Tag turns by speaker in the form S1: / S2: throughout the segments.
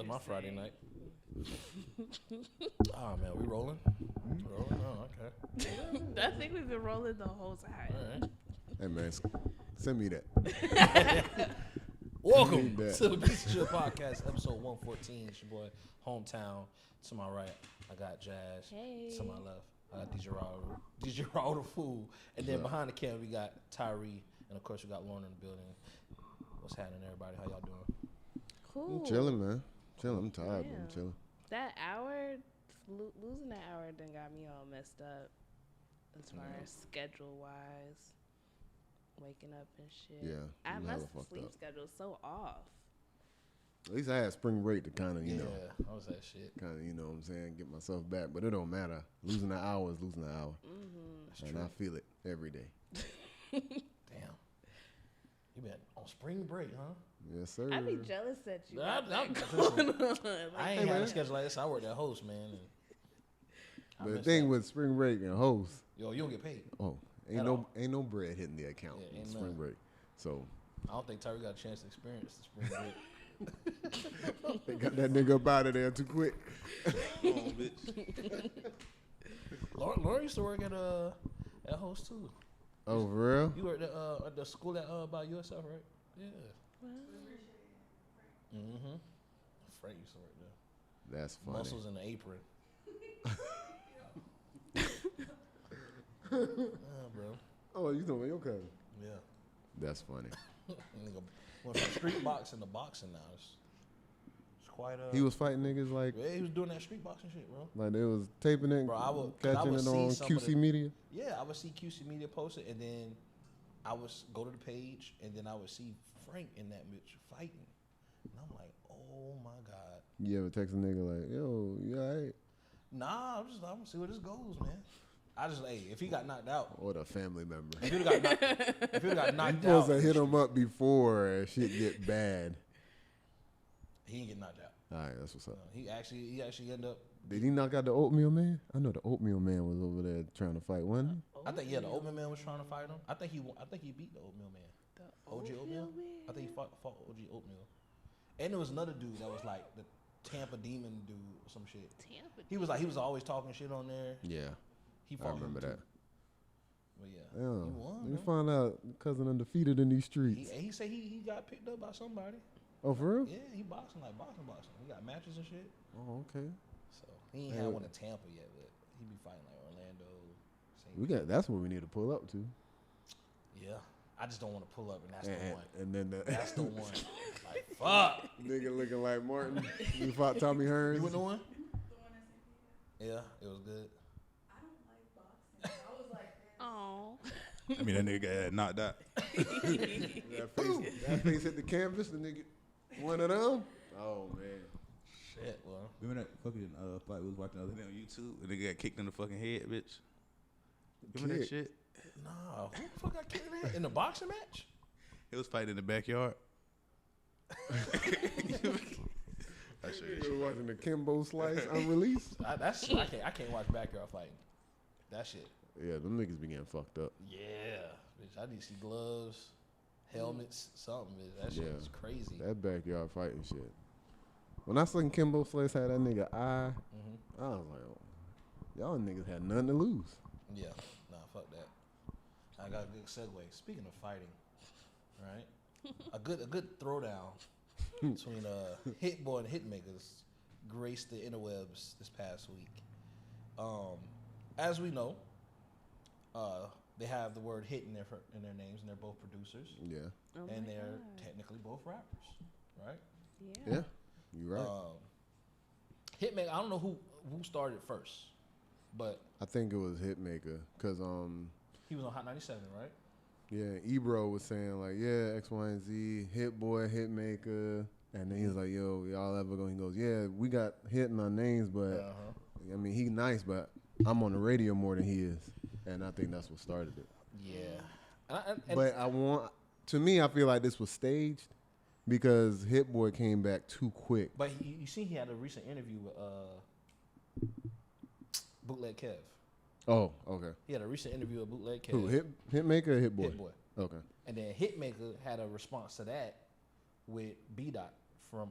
S1: That's my Friday night. Oh man, we rolling? Rolling? Oh, okay.
S2: I think we've been rolling the whole time.
S1: All right.
S3: Hey man, send me that.
S1: Welcome
S3: that.
S1: to the beatsnchill podcast, episode 114. It's your boy, Hometown. To my right, I got Jazz.
S2: Hey.
S1: To my left, I got DJ Raul the Fool. And then behind the camera, we got Tyree. And of course, we got Lauren in the building. What's happening, everybody? How y'all doing?
S2: Cool.
S3: I'm chilling, man. Chilling. I'm tired, but I'm chilling.
S2: That hour, losing that hour then got me all messed up as far as schedule-wise. Waking up and shit.
S3: Yeah.
S2: My sleep schedule's so off.
S3: At least I had spring break to kind of, you know.
S1: Yeah, how was that shit?
S3: Kind of, you know what I'm saying, get myself back. But it don't matter. Losing an hour is losing an hour.
S2: Mm-hmm.
S1: That's
S3: and
S1: true.
S3: I feel it every day.
S1: Damn. You been on spring break, huh?
S3: Yes, sir.
S2: I be jealous that you
S1: I ain't had a schedule like this. I work at host, man.
S3: But the thing with spring break and host,
S1: yo, you don't get paid.
S3: oh, ain't no bread hitting the account in spring break. So
S1: I don't think Tyree got a chance to experience the spring break.
S3: they got that nigga up out of there too quick.
S1: Oh, bitch. Lauren used to work at host too.
S3: Oh, for real?
S1: You worked at the school at by USF, right? Yeah. Mm-hmm. Frank used to work there.
S3: That's funny.
S1: Muscles in the apron. Bro.
S3: Oh, you know your cousin?
S1: Yeah.
S3: That's funny.
S1: Nigga went from street boxing to boxing now. It's quite
S3: He was fighting niggas like
S1: yeah, he was doing that street boxing shit, bro.
S3: like they was taping it,
S1: Bro, I would
S3: catching it
S1: see
S3: on
S1: some of
S3: QC Media.
S1: Yeah, I would see QC Media post it, and then I would go to the page, and then I would see Frank in that bitch fighting, and I'm like, oh my god.
S3: You ever text a nigga like, yo, you alright?
S1: Nah, I'm gonna see where this goes, man. If he got knocked out,
S3: Or the family member.
S1: if he'd got knocked
S3: You supposed
S1: out,
S3: to hit him up before shit get bad.
S1: he didn't get knocked out.
S3: All right, that's what's up.
S1: He actually ended up.
S3: Did he knock out the oatmeal man? I know the oatmeal man was over there trying to fight, wasn't he?
S1: I think the oatmeal man was trying to fight him. I think he beat the oatmeal man. OG Oatmeal? I think he fought OG Oatmeal. And there was another dude that was like the Tampa Demon dude or some shit. He was always talking shit on there.
S3: Yeah,
S1: He
S3: I
S1: fought
S3: remember
S1: him
S3: that.
S1: too. But yeah,
S3: Yeah,
S1: he won.
S3: you
S1: bro.
S3: find out cousin undefeated in these streets.
S1: He said he got picked up by somebody.
S3: Oh, for real?
S1: Yeah, he boxing. He got matches and shit.
S3: Oh, okay.
S1: So he ain't had one in Tampa yet, but he be fighting like Orlando.
S3: That's what we need to pull up to.
S1: Yeah, I just don't want to pull up, and that's the one.
S3: And then
S1: That's the one. Like fuck.
S3: nigga looking like Martin. You fought Tommy Hearns.
S1: You went to one? Yeah, it was good.
S2: Oh.
S4: I mean, that nigga got knocked out.
S3: that face hit the canvas, the nigga, one of them. Oh man.
S1: Shit, well.
S4: Remember that fucking fight we was watching the other day on YouTube? The nigga got kicked in the fucking head, bitch. Remember that
S3: Kick?
S4: shit?
S1: Nah, who the fuck got kicked in the head? In the boxing match?
S4: It was fighting in the backyard. I show you.
S3: You were watching the Kimbo slice unreleased.
S1: I can't watch backyard fighting. That shit.
S3: Yeah, them niggas be getting fucked up.
S1: Yeah, bitch. I need to see gloves, helmets, something. Bitch. That shit is crazy.
S3: That backyard fighting shit. When I seen Kimbo Slice had that nigga eye, I was like, oh, y'all niggas had nothing to lose.
S1: Yeah, nah, fuck that. I got a good segue. Speaking of fighting, right? a good throwdown between Hit Boy and Hit Makers graced the interwebs this past week. As we know, they have the word hit in their names, and they're both producers,
S3: Yeah.
S1: and they're technically both rappers, right?
S3: Yeah. You right.
S1: Hitmaker, I don't know who started first, but
S3: I think it was Hitmaker, cause
S1: he was on Hot 97, right?
S3: yeah, Ebro was saying like, yeah, X, Y, and Z, Hit Boy, Hitmaker, and then he was like, yo, y'all ever go? He goes, yeah, we got Hit in our names, but I mean, he nice, but I'm on the radio more than he is, and I think that's what started it.
S1: Yeah,
S3: But to me, I feel like this was staged because Hit Boy came back too quick.
S1: But you see, he had a recent interview with Bootleg Kev.
S3: Oh, okay.
S1: He had a recent interview with Bootleg Kev.
S3: Who, Hitmaker or Hit Boy?
S1: Hit Boy.
S3: Okay.
S1: And then Hitmaker had a response to that with B Dot from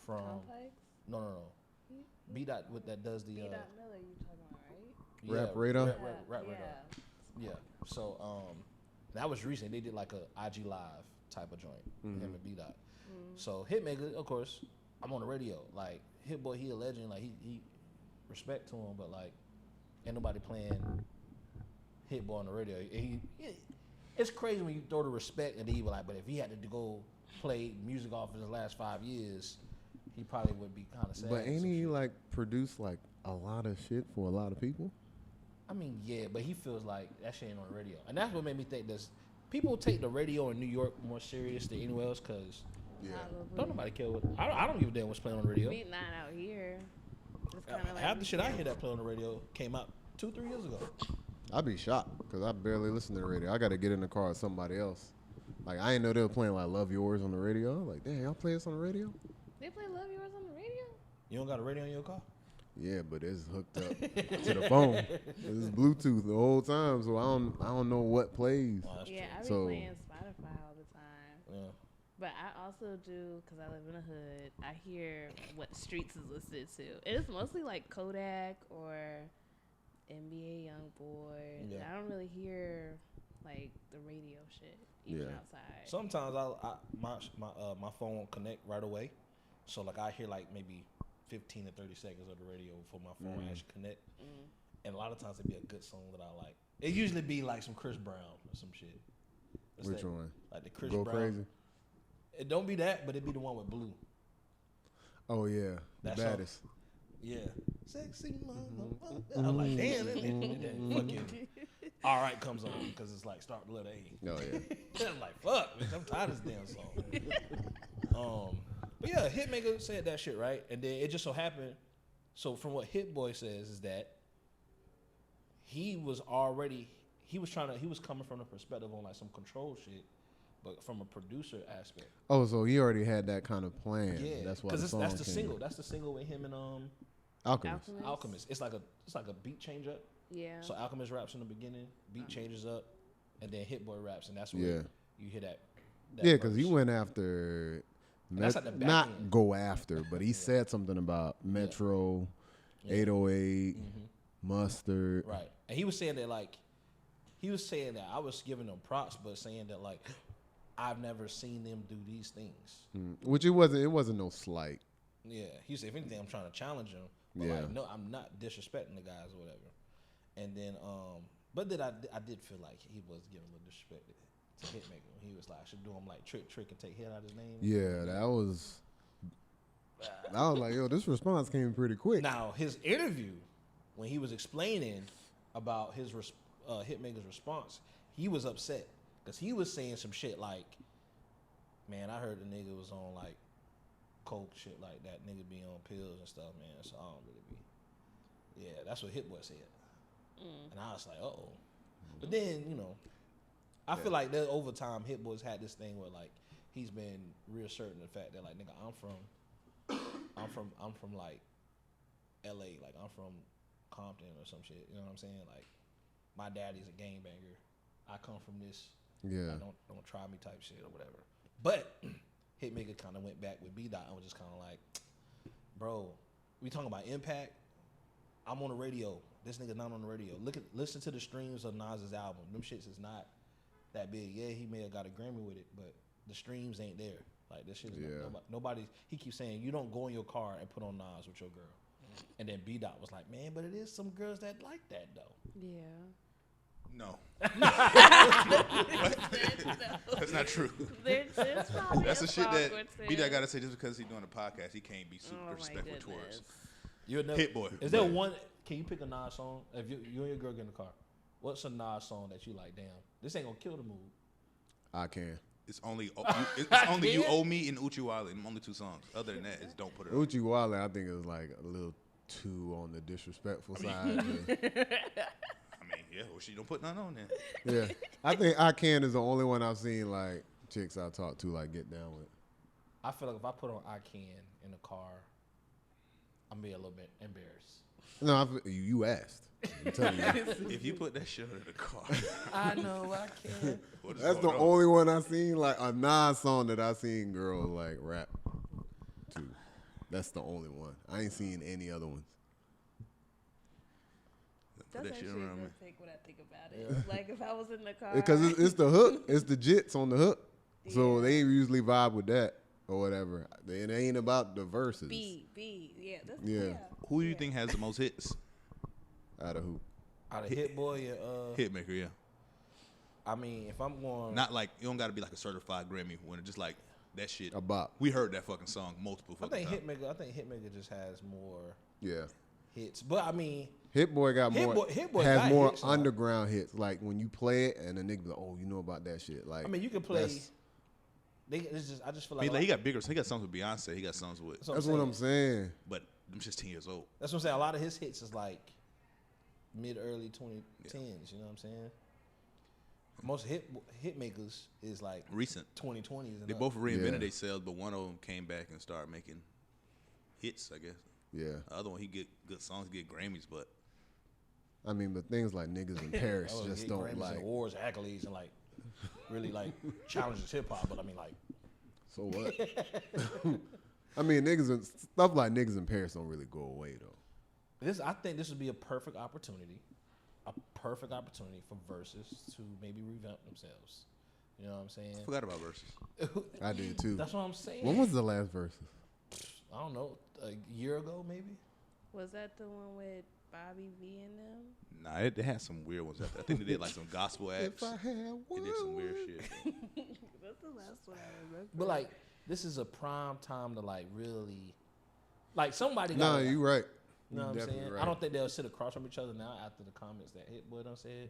S1: from
S2: Complex?
S1: no. B Dot that does the
S2: B. Dot Miller, you talking about, right?
S3: Rap Radar?
S1: Rap Radar. Yeah. So that was recent. They did like a IG Live type of joint. Him and B Dot. So Hitmaker, of course, I'm on the radio. Like Hit Boy, he a legend. Like he respect to him, but like ain't nobody playing Hit Boy on the radio. It's crazy when you throw the respect and then you be like, but if he had to go play music off of his last 5 years, he probably would be kind of sad.
S3: But ain't he like produced like a lot of shit for a lot of people?
S1: I mean, yeah, but he feels like that shit ain't on the radio, and that's what made me think this. People take the radio in New York more serious than anywhere else, cause don't nobody care what. I don't give a damn what's playing on the radio.
S2: Beat 9 out here.
S1: Half the shit I hear that play on the radio came out 2-3 years ago.
S3: I'd be shocked because I barely listen to the radio. I got to get in the car with somebody else. Like, I didn't know they were playing, like, Love Yours on the radio. I was like, damn, y'all play this on the radio?
S2: They play Love Yours on the radio?
S1: You don't got a radio in your car?
S3: Yeah, but it's hooked up to the phone. It's Bluetooth the whole time, so I don't know what plays.
S1: Oh,
S2: Yeah, I be
S3: So-
S2: playing Spotify all the time.
S1: Yeah.
S2: But I also do, because I live in the hood, I hear what streets is listed to. And it's mostly like Kodak or NBA Youngboy.
S1: Yeah.
S2: I don't really hear like the radio shit, even
S3: Yeah.
S2: outside.
S1: Sometimes my phone won't connect right away, so like I hear like maybe 15 to 30 seconds of the radio before my phone actually connect. And a lot of times it'd be a good song that I like. It usually be like some Chris Brown or some shit. What's
S3: Which
S1: that?
S3: one?
S1: Like the Chris
S3: Go
S1: Brown.
S3: Crazy?
S1: It don't be that, but it be the one with Blue.
S3: Oh, yeah. The
S1: That song.
S3: baddest.
S1: Yeah. Sexy motherfucker. I'm like, damn, that nigga. Fucking All Right comes on because it's like start with the letter A.
S3: Oh, yeah.
S1: I'm like, fuck, man, I'm tired of this damn song. But yeah, Hitmaker said that shit, right? And then it just so happened, so from what Hit Boy says is that he was coming from the perspective on like some control shit, but from a producer aspect.
S3: Oh, so he already had that kind of plan.
S1: Yeah,
S3: That's why
S1: because
S3: the
S1: that's the
S3: song
S1: single.
S3: came.
S1: That's the single with him and
S3: Alchemist.
S1: Alchemist. It's like a beat change up.
S2: Yeah.
S1: So Alchemist raps in the beginning, beat changes up, and then Hit Boy raps, and that's where
S3: Yeah.
S1: you hear that.
S3: Yeah, because he
S1: verse.
S3: went after,
S1: that's at the back
S3: not
S1: end.
S3: go after, but he said something about Metro,
S1: Yeah.
S3: 808, Mustard.
S1: Right. And he was saying that I was giving them props, but saying that like I've never seen them do these things.
S3: Which it wasn't no slight.
S1: Yeah. He said if anything I'm trying to challenge him. But
S3: Yeah.
S1: like, no, I'm not disrespecting the guys or whatever. And then but then I did feel like he was giving a little disrespect to Hitmaker. He was like I should do him like trick and take hit out his name.
S3: Yeah, that was. I was like, yo, this response came pretty quick.
S1: Now his interview, when he was explaining about his Hitmaker's response, he was upset because he was saying some shit like, "Man, I heard the nigga was on like coke shit like that. Nigga be on pills and stuff, man. So I don't really be." Yeah, that's what Hit Boy said, and I was like, "Uh-oh." But then I feel like that over time, Hit Boy's had this thing where like he's been reasserting the fact that like nigga, I'm from like L.A. Like I'm from Compton or some shit. You know what I'm saying? Like my daddy's a gangbanger. I come from this.
S3: Yeah.
S1: Like, don't try me type shit or whatever. But Hitmaker kind of went back with B Dot and was just kind of like, bro, we talking about impact. I'm on the radio. This nigga not on the radio. Listen to the streams of Nas's album. Them shits is not that big. Yeah, he may have got a Grammy with it, but the streams ain't there. Like this shit is nobody. He keeps saying you don't go in your car and put on Nas with your girl. And then B Dot was like, man, but it is some girls that like that though.
S2: Yeah.
S4: No. That's not true.
S2: There's probably
S4: That's the shit that
S2: awkward
S4: B Dot
S2: thing.
S4: gotta say just because he's doing a podcast, he can't be super
S2: Oh my
S4: respectful towards.
S2: goodness.
S4: Hit Boy.
S1: Is there one? Can you pick a Nas song? If you and your girl get in the car, what's a Nas song that you like? Damn, this ain't gonna kill the mood.
S3: I can.
S4: It's only You Owe Me and Uchiwale, and only two songs. Other than that, it's Don't Put It On.
S3: Uchi Wale, I think it was like a little too on the disrespectful side.
S4: I mean, yeah, well, she don't put none on there.
S3: Yeah, I think I Can is the only one I've seen like chicks I talk to like get down with.
S1: I feel like if I put on I Can in the car, I'm be a little bit embarrassed.
S3: No, you asked. I'm telling you.
S4: If you put that shit in the car,
S1: I know I can.
S4: what is
S3: That's the
S4: going on?
S3: only one I seen like a Nas song that I seen girls like rap to. That's the only one. I ain't seen any other ones.
S2: That's actually a good thing when I think about it. Like if I was in the car.
S3: Because it's the hook. It's the jits on the hook. Yeah. So they usually vibe with that or whatever. It ain't about the verses.
S2: Yeah.
S4: Who do you think has the most hits?
S3: Out of who?
S1: Out of Hit Boy and
S4: Hit Maker, yeah.
S1: I mean, if I'm going,
S4: not like you don't got to be like a certified Grammy winner, just like that shit.
S3: A bop.
S4: We heard that fucking song multiple fucking times.
S1: I think Hit Maker just has more.
S3: Yeah.
S1: Hits, but I mean,
S3: Hit Boy got more.
S1: Hit Boy
S3: has
S1: got
S3: more
S1: hits,
S3: underground hits. Like when you play it, and the nigga be like, "Oh, you know about that shit." Like,
S1: I mean, you can play. I just feel like
S4: he got bigger. He got songs with Beyonce. He got songs with.
S3: That's what I'm saying.
S4: But I'm just 10 years old.
S1: That's what I'm saying. A lot of his hits is like mid-early 2010s. You know what I'm saying? Most hit makers is like
S4: recent
S1: 2020s.
S4: They both reinvented themselves, but one of them came back and started making hits, I guess.
S3: Yeah.
S4: The other one, he get good songs, get Grammys, but
S3: I mean, but things like niggas in Paris just don't
S1: Grammys
S3: like
S1: and awards, accolades, and like really like challenges hip hop. But I mean, like,
S3: so what? I mean, niggas and stuff like niggas in Paris don't really go away though.
S1: I think this would be a perfect opportunity for Versus to maybe revamp themselves. You know what I'm saying?
S4: I forgot about Versus.
S3: I did too.
S1: That's what I'm saying.
S3: When was the last Versus?
S1: I don't know, a year ago maybe.
S2: Was that the one with Bobby V and them?
S4: Nah, they had some weird ones. I think they did like some gospel acts. They did some weird shit.
S2: That's the last one I remember.
S1: But like, this is a prime time to like really, like somebody.
S3: Nah, you right.
S1: You know what I'm saying? Right. I don't think they'll sit across from each other now after the comments that Hit Boy done said.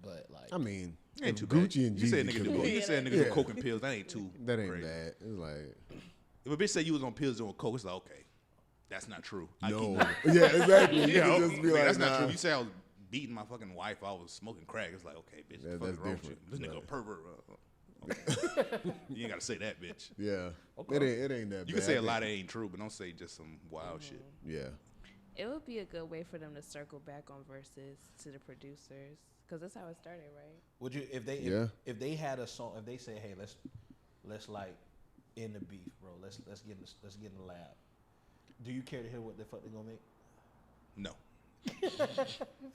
S1: But like,
S3: I mean,
S4: ain't too
S3: Gucci
S4: bad.
S3: and Jeezy.
S4: You said nigga do coke and pills. That ain't too.
S3: That ain't
S4: crazy.
S3: bad. It's like,
S4: if a bitch say you was on pills doing coke, it's like, okay, that's not true.
S3: No. Yeah, exactly.
S4: Yeah,
S3: just be like,
S4: that's not true. You say I was beating my fucking wife, I was smoking crack. It's like, okay, bitch, what's wrong with you? This nigga a pervert. Okay. You ain't gotta say that, bitch.
S3: Yeah.
S1: Okay.
S3: It ain't that bad.
S4: You can say a lot that ain't true, but don't say just some wild shit.
S3: Yeah.
S2: It would be a good way for them to circle back on Versus to the producers, because that's how it started, right?
S1: Would you if they had a song, if they say, hey, let's like end the beef, bro. Let's get in the lab. Do you care to hear what the fuck they gonna make?
S4: No.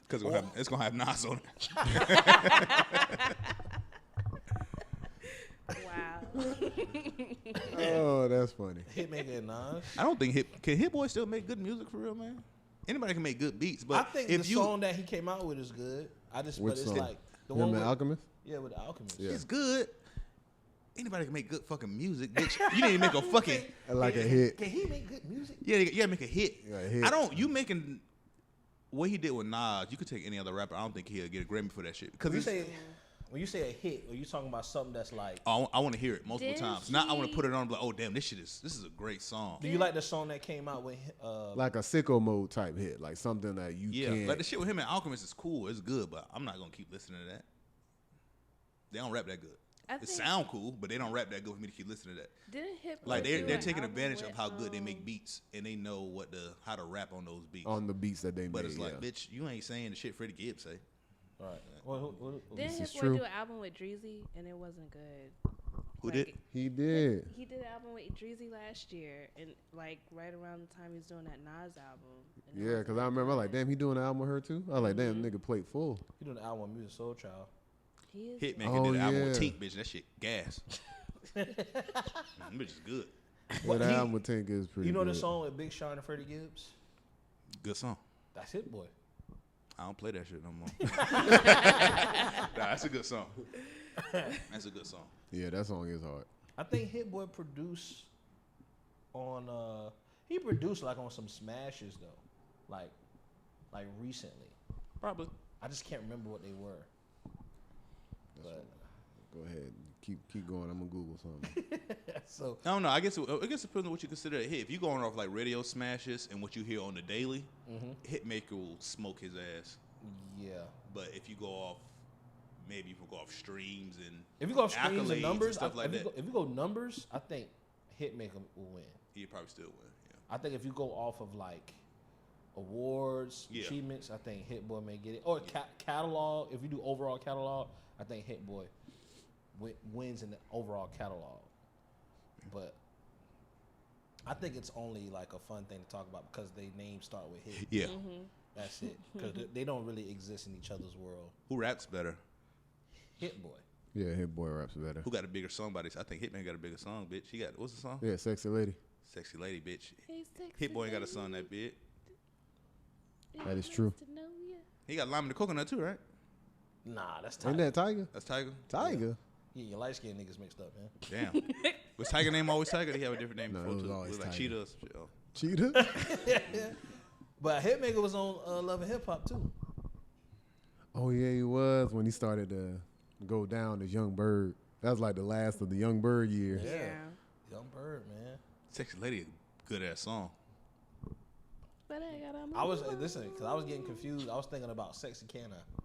S4: Because it's gonna have Nas on it.
S2: Wow.
S3: Oh, that's funny.
S1: Hitmaker and Nas.
S4: I don't think can Hit Boy still make good music for real, man? Anybody can make good beats, but
S1: I think the song that he came out with is good. But it's
S3: song?
S1: like the
S3: Him
S1: one
S3: and
S1: with
S3: Alchemist?
S1: Yeah, with the Alchemist.
S3: Yeah.
S4: it's good. Anybody can make good fucking music, bitch. You didn't make a fucking
S3: Like a hit.
S1: Can he make good music?
S4: Yeah, you gotta make a hit.
S3: Yeah,
S4: You making what he did with Nas, you could take any other rapper. I don't think he'll get a Grammy for that shit. Because
S1: when you say a hit, are you talking about something that's like?
S4: I want to hear it multiple times. Not I want to put it on. Like, oh damn, this is a great song.
S1: Do you like the song that came out with?
S3: Like a sicko mode type hit, like something that you can't.
S4: Like the shit with him and Alchemist is cool. It's good, but I'm not gonna keep listening to that. They don't rap that good. It sound cool, but they don't rap that good for me to keep listening to that.
S2: Didn't Hip
S4: like they're taking advantage of how good they make beats, and they know how to rap on those beats.
S3: On the beats that they make.
S4: But it's like, bitch, you ain't saying the shit Freddie Gibbs say.
S1: All right. Well,
S2: didn't Hip Boy do an album with Dreezy and it wasn't good?
S4: Who did?
S3: He did.
S2: He did an album with Dreezy last year, and like right around the time he was doing that Nas album.
S3: Yeah, because I remember, like, damn, he doing an album with her too. I was like, damn, nigga, plate full.
S1: He doing an album with Music Soul Child.
S4: Hitmaker did an album with Tink, bitch. That shit gas. Bitch is good.
S3: That album with Tink is pretty.
S1: You know
S3: good.
S1: the song with Big Sean and Freddie Gibbs?
S4: Good song.
S1: That's Hit Boy.
S4: I don't play that shit no more. Nah, that's a good song. That's a good song.
S3: Yeah, that song is hard.
S1: I think Hit Boy produced on he produced like on some smashes though. Like recently.
S4: Probably.
S1: I just can't remember what they were. But
S3: go ahead. Keep going. I'm gonna Google something.
S1: So
S4: I don't know. I guess it depends on what you consider a hit. If you're going off like radio smashes and what you hear on the daily, Hitmaker will smoke his ass.
S1: Yeah.
S4: But if you go off, maybe you can go off streams and
S1: if you go off streams and numbers,
S4: and stuff like that.
S1: If you go numbers, I think Hitmaker will win.
S4: He'd probably still win. Yeah.
S1: I think if you go off of like awards, achievements, I think Hit Boy may get it. Or catalog. If you do overall catalog, I think Hit Boy wins in the overall catalog. But I think it's only like a fun thing to talk about because they names start with Hit.
S4: Yeah.
S1: That's it. Because they don't really exist in each other's world.
S4: Who raps better?
S1: Hit Boy.
S3: Yeah, Hit Boy raps better.
S4: Who got a bigger song by this? I think Hitman got a bigger song, bitch. He got, what's the song?
S3: Yeah, Sexy Lady.
S4: Sexy Lady, bitch.
S2: Hey, sexy
S4: Hit Boy ain't got a
S2: lady.
S4: song that big.
S3: That is true.
S2: To know ya.
S4: He got Lime in the Coconut too, right?
S1: Nah, that's
S3: Ain't
S1: Tiger.
S3: that Tiger?
S4: That's Tiger.
S3: Tiger.
S1: Yeah, your light skinned niggas mixed up, man.
S4: Damn. Was Tiger name always Tiger? Did he have a different name
S3: No,
S4: before
S3: it was
S4: too?
S3: always
S4: Like
S3: Tiger.
S4: Cheetah or some shit. Oh.
S3: Cheetah.
S1: But Hitmaker was on Love and Hip Hop too.
S3: Oh yeah, he was when he started to go down as Young Bird. That was like the last of the Young Bird years.
S1: Yeah. Young Bird, man.
S4: Sexy Lady, good ass song.
S2: But I got on my
S1: I was listen because I was getting confused. I was thinking about Sexy Can I,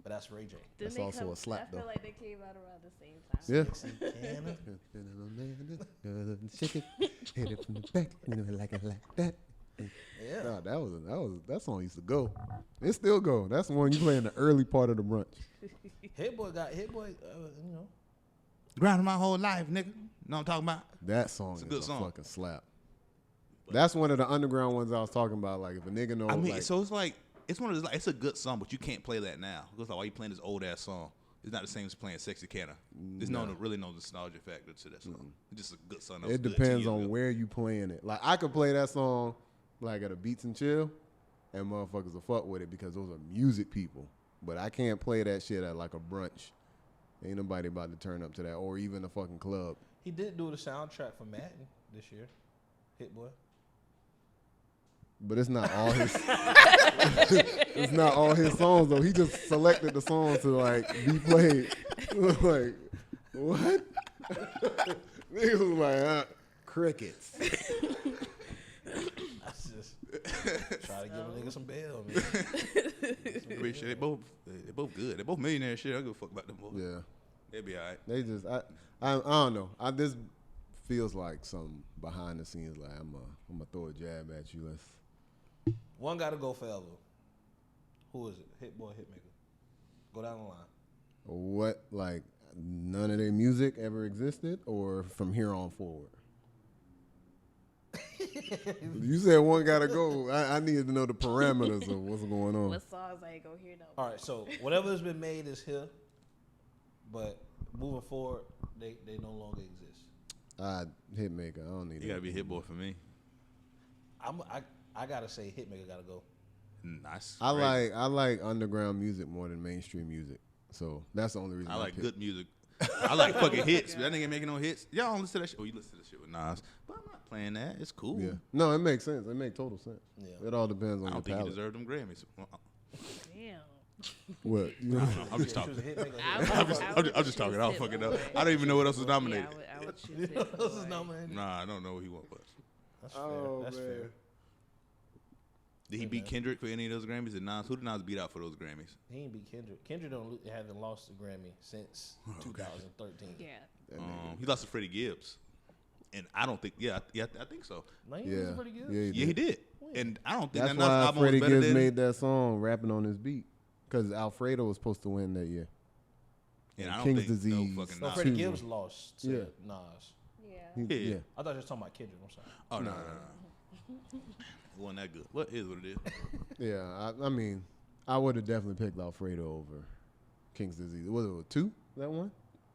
S1: but that's Ray J.
S3: That's also a slap,
S2: I feel
S3: though.
S2: like they came out around the same time.
S3: Yeah.
S1: Sexy Can I?
S3: Shake it, hit it from the back, like that.
S1: Yeah.
S3: Nah, that song used to go. It still go. That's the one you play in the early part of the brunch.
S1: Hit Boy, you know.
S4: Grinding my whole life, nigga. Know what I'm talking about?
S3: That song
S4: It's a
S3: is
S4: good
S3: a
S4: song.
S3: fucking slap. That's one of the underground ones I was talking about. Like if a nigga knows,
S4: I mean,
S3: like,
S4: so it's like it's one of those. Like, it's a good song, but you can't play that now. Because like, why you playing this old ass song? It's not the same as playing "Sexy Can I." There's really no nostalgia factor to that song. It's just a good song. That was
S3: it
S4: good 2
S3: depends
S4: years
S3: on
S4: ago.
S3: where you playing it. Like I could play that song like at a Beats and Chill, and motherfuckers will fuck with it because those are music people. But I can't play that shit at like a brunch. Ain't nobody about to turn up to that, or even a fucking club.
S1: He did do the soundtrack for Madden this year. Hit Boy.
S3: But it's not all his. It's not all his songs though. He just selected the songs to like be played. Like what? Niggas was like crickets.
S1: That's just try to give a nigga some bail, man.
S4: Great shit. They both good. They both millionaire shit. I don't give a fuck about them boys.
S3: Yeah,
S4: They'll be alright.
S3: they just I don't know. This feels like some behind the scenes. Like I'm gonna throw a jab at you. Let's.
S1: One got to go forever. Who is it? Hit Boy, Hitmaker. Go down the line.
S3: What, like, none of their music ever existed, or from here on forward? You said one gotta go. I needed to know the parameters of what's going on.
S2: What songs I ain't gonna hear no
S1: All right, so whatever's been made is here, but moving forward, they no longer exist.
S3: Hitmaker. I don't need.
S4: You gotta be a hit boy for me.
S1: I gotta say, Hitmaker gotta go.
S4: Nice.
S3: I like underground music more than mainstream music, so that's the only reason
S4: I like
S3: picked.
S4: good music. I like fucking hits. That nigga making no hits. Y'all don't listen to that shit. Oh, you listen to that shit with Nas. But I'm not playing that. It's cool.
S3: Yeah, no, it makes sense. It makes total sense.
S1: Yeah.
S3: It all depends on
S4: I
S3: your
S4: don't think he
S3: palate.
S4: deserved them Grammys.
S2: Damn.
S3: What? You know?
S4: I don't know. I'm just
S1: She
S4: talking.
S1: was a Hitmaker.
S4: I'm just talking. I don't fucking know. I don't even know what else was nominated.
S2: Yeah, I would choose
S1: You know
S2: Hit
S1: what else is
S2: Boy.
S1: nominated?
S4: Nah, I don't know what he won. But
S1: That's fair.
S3: Oh,
S1: That's
S3: man.
S1: fair.
S4: did he beat Kendrick for any of those Grammys? Did Nas? Who did Nas beat out for those Grammys?
S1: He ain't beat Kendrick. Kendrick hasn't lost a Grammy since 2013.
S2: Yeah.
S4: He lost to Freddie Gibbs, and I don't think. Yeah, I think so.
S1: No, he
S3: Yeah,
S1: was pretty good.
S3: yeah,
S4: Yeah, he did. And I don't think
S3: That's
S4: that Nas
S3: why
S4: album was
S3: Freddie
S4: better
S3: Gibbs
S4: than.
S3: made that song rapping on his beat, because Alfredo was supposed to win that year.
S4: And I don't
S3: King's
S4: think
S3: Disease.
S4: no fucking
S1: No,
S4: Nas.
S1: Freddie
S3: Two.
S1: Gibbs lost to
S3: Yeah.
S1: Nas.
S2: Yeah.
S3: He-
S4: Yeah.
S1: I thought you were talking about Kendrick. I'm sorry.
S4: Oh no. It wasn't that good. What is what it is?
S3: Yeah, I mean, I would have definitely picked Alfredo over King's Disease. Was it 2, that one?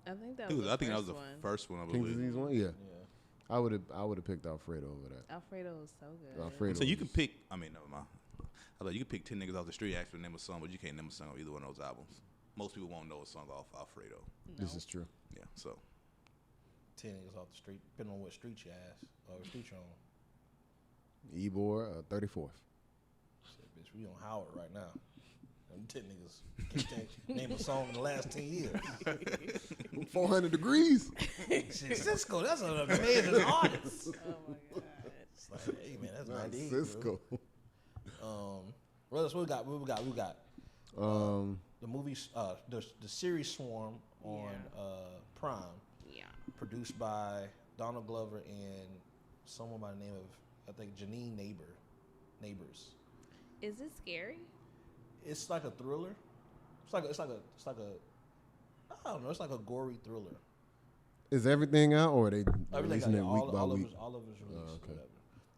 S2: I think that
S4: It
S2: was
S4: was,
S2: the
S4: I think that was
S2: first
S4: the
S2: one.
S4: first one, I
S3: King's
S4: believe.
S3: Disease one? Yeah.
S1: Yeah.
S3: I would have picked Alfredo over that.
S2: Alfredo was so good.
S3: Alfredo.
S4: So you can
S3: was-
S4: pick. I mean, never mind. I thought you could pick 10 niggas off the street, ask for the name of a song, but you can't name a song on either one of those albums. Most people won't know a song off Alfredo.
S3: This is true.
S4: Yeah, so
S1: 10 niggas off the street, depending on what street you ask or what street you're on.
S3: Ebor, 34th.
S1: Shit, bitch, we on Howard right now. Them 10 niggas can't name a song in the last 10 years.
S3: 400 degrees.
S1: Shit, Cisco, that's an amazing artist.
S2: Oh my god.
S1: It's like, hey man, that's
S3: Not
S1: 98.
S3: Cisco.
S1: What else? What we got? The movies, the series Swarm on Prime,
S2: Yeah.
S1: produced by Donald Glover and someone by the name of I think Janine Neighbors.
S2: Is it scary?
S1: It's like a thriller. It's like a I don't know. It's like a gory thriller.
S3: Is everything out, or are they
S1: Everything
S3: releasing it week by week?
S1: All of it's released.
S3: Okay.
S1: Whatever.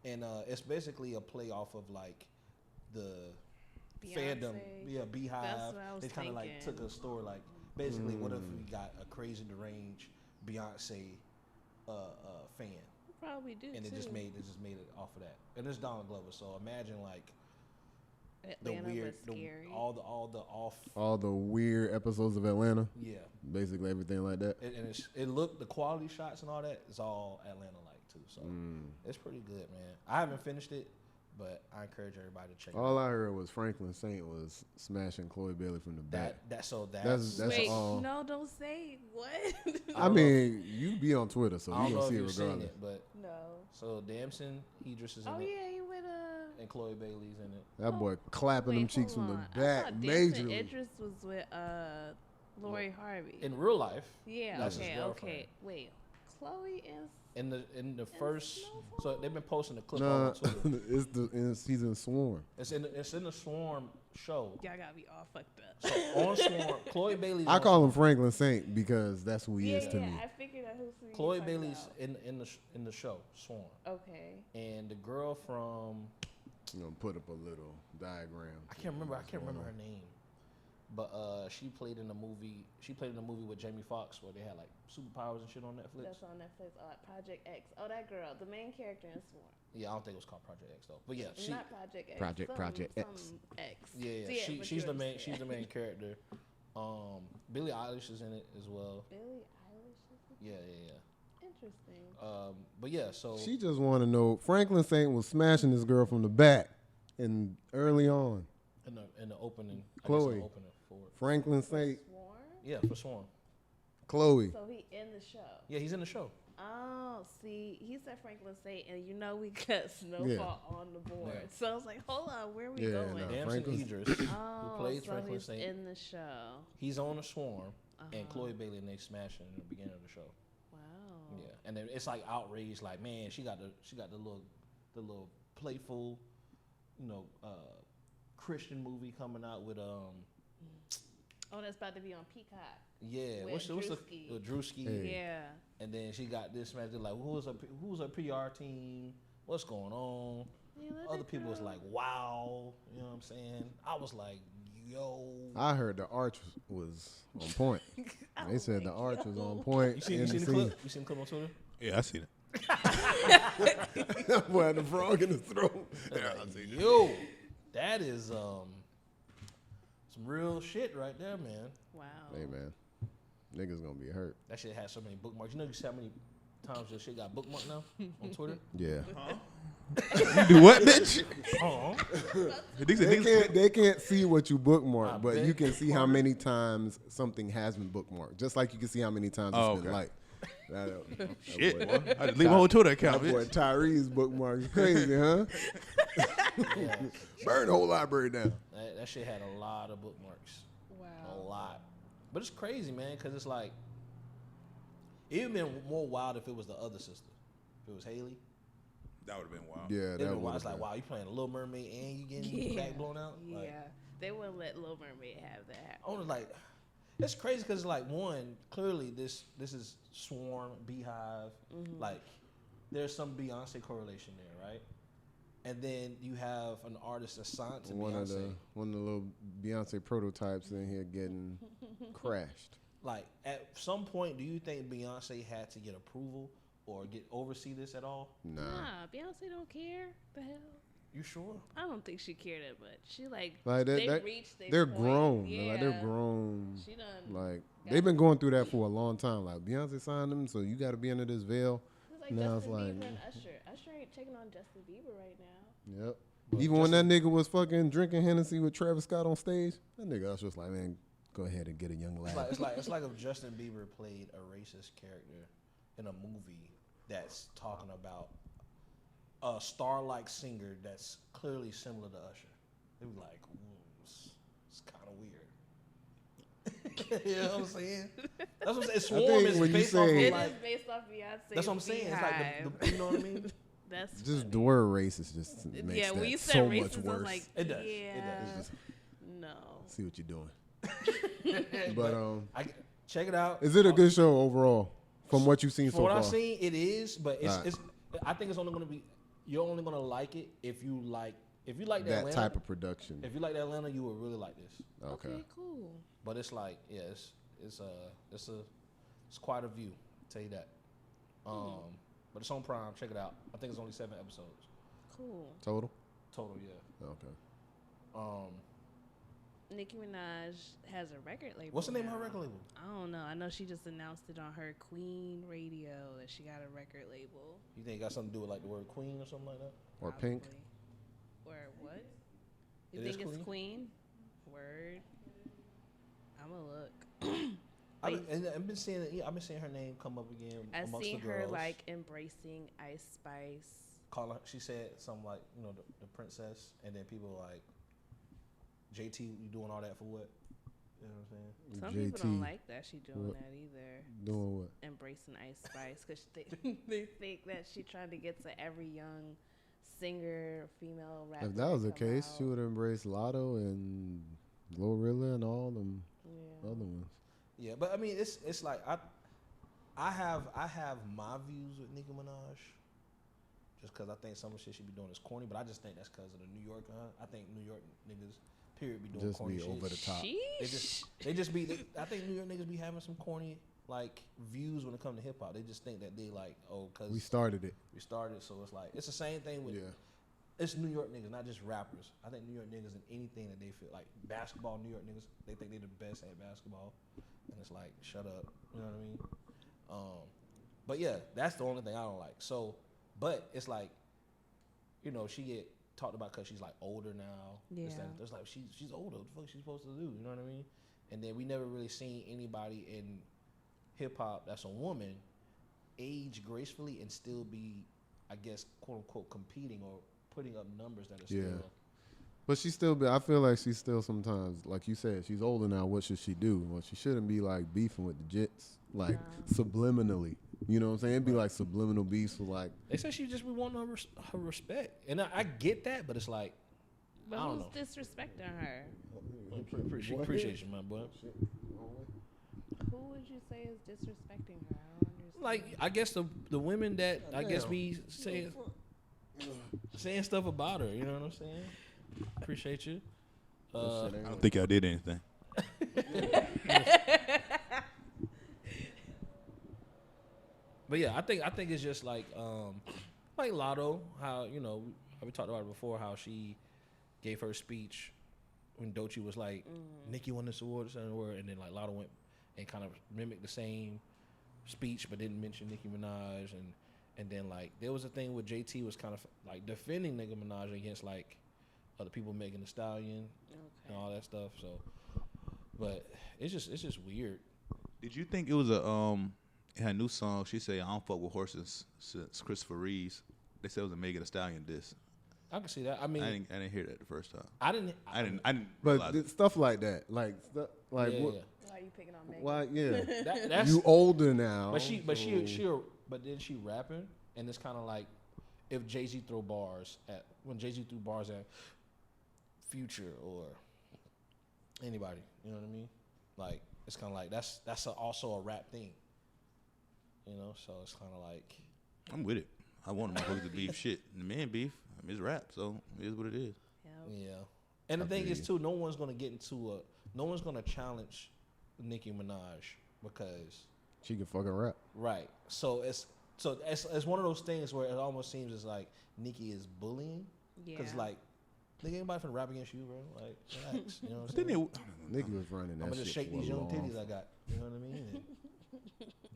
S1: And it's basically a play off of like the
S2: Beyonce.
S1: fandom, Beehive.
S2: That's what I was
S1: They kind of like
S2: thinking.
S1: took a story like basically, what if we got a crazy deranged Beyonce fan,
S2: Probably do
S1: and
S2: too.
S1: it just made it off of that. And it's Donald Glover, so imagine like
S2: Atlanta
S1: the weird,
S2: was scary.
S3: All the weird episodes of Atlanta.
S1: yeah.
S3: Basically everything like that.
S1: And it looked, the quality shots and all that is all Atlanta like too. So it's pretty good, man. I haven't finished it, but I encourage everybody to check it out.
S3: All I heard was Franklin Saint was smashing Chloe Bailey from the back.
S1: That's
S2: Wait,
S3: all.
S2: no, don't say what.
S3: I mean, you be on Twitter, so
S1: I
S3: you
S1: don't know
S3: gonna
S1: if
S3: see it
S1: you've seen
S3: regardless.
S1: it, but
S2: No.
S1: so Damson Idris is in
S2: Oh
S1: it,
S2: yeah, you with
S1: and Chloe Bailey's in it.
S3: That boy clapping them cheeks from the
S2: I
S3: back,
S2: thought Damson
S3: majorly.
S2: Idris was with Lori Harvey.
S1: In real life,
S2: Yeah.
S1: that's his
S2: Okay.
S1: girlfriend.
S2: Okay. Wait. Chloe is.
S1: in the first,
S2: Snowfall?
S1: so they've been posting the clip all
S3: Nah,
S1: on Twitter.
S3: it's season Swarm.
S1: It's in the Swarm show.
S2: Y'all gotta be all fucked up.
S1: So on Swarm, Chloe Bailey's.
S3: I
S1: on
S3: call
S1: Swarm.
S3: him Franklin Saint because that's who he is to me.
S2: I figured out who's who
S1: Chloe
S2: you're talking
S1: Bailey's
S2: about.
S1: in the show Swarm,
S2: Okay.
S1: and the girl from
S3: I'm gonna put up a little diagram.
S1: I can't remember her name, but she played in a movie. She played in a movie with Jamie Foxx where they had like superpowers and shit on Netflix.
S2: That's on Netflix. Project X. Oh, that girl, the main character in Swarm.
S1: Yeah, I don't think it was called Project X though. But yeah, she
S2: Not Project X.
S3: Project X.
S2: Some X.
S1: yeah,
S2: but
S1: she's
S2: you
S1: the main
S2: understand.
S1: she's the main character. Billie Eilish is in it as well.
S2: Billie Eilish.
S1: Yeah.
S2: Interesting.
S1: But yeah, so
S3: She just want to know Franklin Saint was smashing this girl from the back and early on.
S1: in the opening,
S3: Chloe.
S1: I guess in the opening for it.
S3: Franklin Saint,
S2: Swarm.
S1: Yeah, for Swarm.
S3: Chloe.
S2: So he in the show.
S1: Yeah, he's in the show.
S2: Oh, see, he said Franklin State, and you know we got Snowfall on the board.
S1: Yeah.
S2: So I was like, hold on, where we
S3: Yeah,
S2: going?
S3: no.
S1: Damson
S3: Franklin-
S1: Idris, who
S2: Oh,
S1: plays
S2: so
S1: Franklin
S2: he's
S1: Saint.
S2: in the show.
S1: He's on the Swarm, and
S2: Uh-huh.
S1: Chloe Bailey and they smashing in the beginning of the show.
S2: Wow.
S1: Yeah, and then it's like outrage, like man, she got the little playful, Christian movie coming out with
S2: Oh, that's about to be on Peacock.
S1: yeah,
S2: With
S1: what's the
S2: Drewski.
S1: Drewski,
S3: Hey.
S2: Yeah.
S1: and then she got this man. They're like, who's her PR team? What's going on?
S2: Yeah, let
S1: Other
S2: that
S1: people was
S2: girl-
S1: like, wow, you know what I'm saying? I was like, yo.
S3: I heard the arch was on point.
S2: I
S3: They
S2: was
S3: said the
S2: like,
S3: arch
S2: yo.
S3: was on point.
S1: You seen
S3: in
S1: the
S3: the
S1: clip? You seen the clip on Twitter?
S4: Yeah, I seen it.
S3: scene. Boy, had the frog in his throat.
S1: Yo, that is some real shit right there, man.
S2: Wow.
S3: Hey man, niggas gonna be hurt.
S1: That shit has so many bookmarks. You know, you see how many times your shit got bookmarked now on Twitter?
S3: Yeah,
S4: You do what, bitch?
S1: Oh,
S3: they can't see what you
S1: I
S3: bookmark, but
S1: beg
S3: you can
S1: your
S3: see how
S1: pardon?
S3: many times something has been bookmarked. Just like you can see how many times
S4: Oh,
S3: it's been
S4: okay.
S3: liked. That
S4: Shit,
S3: boy,
S4: boy. I just leave my whole Twitter account,
S3: that boy
S4: bitch.
S3: Tyree's bookmark is crazy, huh?
S1: yeah.
S3: Burn the whole library down.
S1: That shit had a lot of bookmarks.
S2: Wow.
S1: A lot. But it's crazy, man, because it's like, it would have been more wild if it was the other sister. If it was Haley.
S4: That would have been wild.
S3: Yeah,
S1: It'd
S3: that
S1: been wild.
S3: was
S1: It's like, wow, you playing a Little Mermaid and you getting your back blown out?
S2: Yeah.
S1: Like,
S2: They wouldn't let Little Mermaid have that happen.
S1: I was like, it's crazy because like one, clearly this is Swarm, Beehive, like there's some Beyonce correlation there, right? And then you have an artist assigned to
S3: one
S1: Beyonce.
S3: of the little Beyonce prototypes in here getting crashed.
S1: Like at some point, do you think Beyonce had to get approval or oversee this at all?
S3: Nah.
S2: Nah, Beyonce don't care. The hell?
S1: You sure?
S2: I don't think she cared that much. She like
S3: Like
S2: they
S3: that,
S2: reached their
S3: they're
S2: point.
S3: grown.
S2: Yeah.
S3: Like they're grown.
S2: She done.
S3: Like
S2: got
S3: they've been going through that for a long time. Like Beyonce signed them, so you got to be under this veil.
S2: It's like
S3: now it's
S2: Justin
S3: like-
S2: Bieber and Usher. Usher ain't taking on Justin Bieber right now.
S3: Yep.
S1: But
S3: Even when that nigga was fucking drinking Hennessy with Travis Scott on stage, that nigga Usher was like, man, go ahead and get a young lad.
S1: It's like if Justin Bieber played a racist character in a movie that's talking about a star-like singer that's clearly similar to Usher. It was like, it's kind of weird. You know what I'm saying? That's what I'm saying. Swarm
S3: think
S1: is
S3: when you
S1: based off
S3: say-
S1: of
S2: It
S1: like.
S2: is based off Beyonce.
S1: That's what I'm saying. It's like the you know what I mean?
S2: That's
S3: just
S2: funny.
S3: the word racist just makes
S2: Yeah, when
S3: that
S2: you said
S3: so
S2: racist,
S3: much
S2: I'm
S3: worse.
S2: like,
S1: It does.
S2: Yeah,
S1: It does.
S3: It's just,
S2: no.
S3: see what you're doing. But
S1: check it out.
S3: is it a good show overall? From what you've seen so
S1: far.
S3: far.
S1: From what I've seen, it is, but it's,
S3: Right.
S1: it's. I think it's only going to be. You're only going to like it if you like the
S3: that
S1: Atlanta,
S3: type of production.
S1: If you like the Atlanta, you will really like this.
S3: Okay.
S2: Cool.
S1: But it's like, yeah, it's quite a view. I'll tell you that. But it's on Prime. Check it out. I think it's only 7 episodes.
S2: Cool.
S3: Total,
S1: Yeah.
S3: okay.
S2: Nicki Minaj has a record label.
S1: What's the name of
S2: now.
S1: her record label?
S2: I don't know. I know she just announced it on her Queen Radio that she got a record label.
S1: You think it got something to do with like the word queen or something like that?
S3: Or Pink.
S2: Or what? You
S1: It is
S2: think it's Queen? Word. I'ma look.
S1: I've been seeing her name come up again.
S2: I
S1: amongst
S2: seen
S1: the
S2: her
S1: girls.
S2: like embracing Ice Spice.
S1: Call her. She said something like, the princess, and then people were like, JT, you doing all that for what? You know what I'm saying?
S2: Some
S3: JT,
S2: people don't like that she doing
S3: what?
S2: that either.
S3: Doing what?
S2: Embracing Ice Spice because they think that she trying to get to every young singer, female rapper.
S3: If that was the
S2: come
S3: case,
S2: out.
S3: she would embrace Lotto and Glorilla and all them other ones.
S1: Yeah, but I mean, it's like I have my views with Nicki Minaj, just because I think some of the shit she be doing is corny. But I just think that's because of the New York. I think New York niggas, period, be doing
S3: Just
S1: corny
S3: be
S1: shit.
S3: over the top.
S1: They just be. I think New York niggas be having some corny like views when it comes to hip hop. They just think that they like, because
S3: We started it.
S1: so it's like it's the same thing with.
S3: Yeah.
S1: It's New York niggas, not just rappers. I think New York niggas in anything that they feel like basketball. New York niggas, they think they're the best at basketball, and it's like, shut up. You know what I mean? But yeah, that's the only thing I don't like. So, but it's like, she get talked about because she's like older now.
S2: Yeah.
S1: It's like she's older. What the fuck is she supposed to do? You know what I mean? And then we never really seen anybody in hip hop that's a woman age gracefully and still be, I guess, quote unquote, competing or putting up numbers that are still.
S3: But she still I feel like she's still sometimes, like you said, she's older now. What should she do? Well, she shouldn't be like beefing with the jits, like subliminally. You know what I'm saying? It'd be like subliminal beefs with like.
S1: They say she just be wanting her respect, and I get that, but it's like,
S2: But
S1: I don't
S2: who's disrespecting her?
S1: Appreciate you, my boy.
S2: Who would you say is disrespecting her? I don't understand.
S1: Like, I guess the women that I guess be saying stuff about her. You know what I'm saying? Appreciate you.
S4: I don't think I did anything.
S1: But yeah, I think it's just like Lotto, how we talked about it before, how she gave her speech when Doechii was like, Nicki won this award, and then like Lotto went and kind of mimicked the same speech but didn't mention Nicki Minaj, and then like there was a thing where JT was kind of like defending Nicki Minaj against like other people making the Stallion and all that stuff. So, but it's just weird.
S4: Did you think it was in her new song, she said, I don't fuck with horses since Christopher Reeves. They said it was a Megan Thee Stallion diss.
S1: I can see that. I mean,
S4: I didn't hear that the first time.
S1: I didn't.
S3: But stuff like that,
S1: Yeah.
S2: Why are you picking on Megan?
S3: Why? Yeah,
S1: That's,
S3: you older now.
S1: but then she rapping, and it's kind of like if Jay-Z threw bars at Future or anybody, you know what I mean? Like it's kind of like that's also a rap thing, So it's kind of like
S4: I'm with it. I want my motherfuckers to beef shit. The man beef. I mean, it's rap, so it is what it is.
S1: Yeah. And the thing is too, no one's gonna challenge Nicki Minaj because
S3: she can fucking rap.
S1: right. So it's one of those things where it almost seems as like Nicki is bullying because like. Nigga, anybody finna rap against you, bro? Like, relax. You know what I'm saying?
S3: Nicki was running that
S1: I'm gonna just
S3: shit
S1: shake
S3: for
S1: these
S3: a
S1: young
S3: long
S1: titties I got. You know what I mean?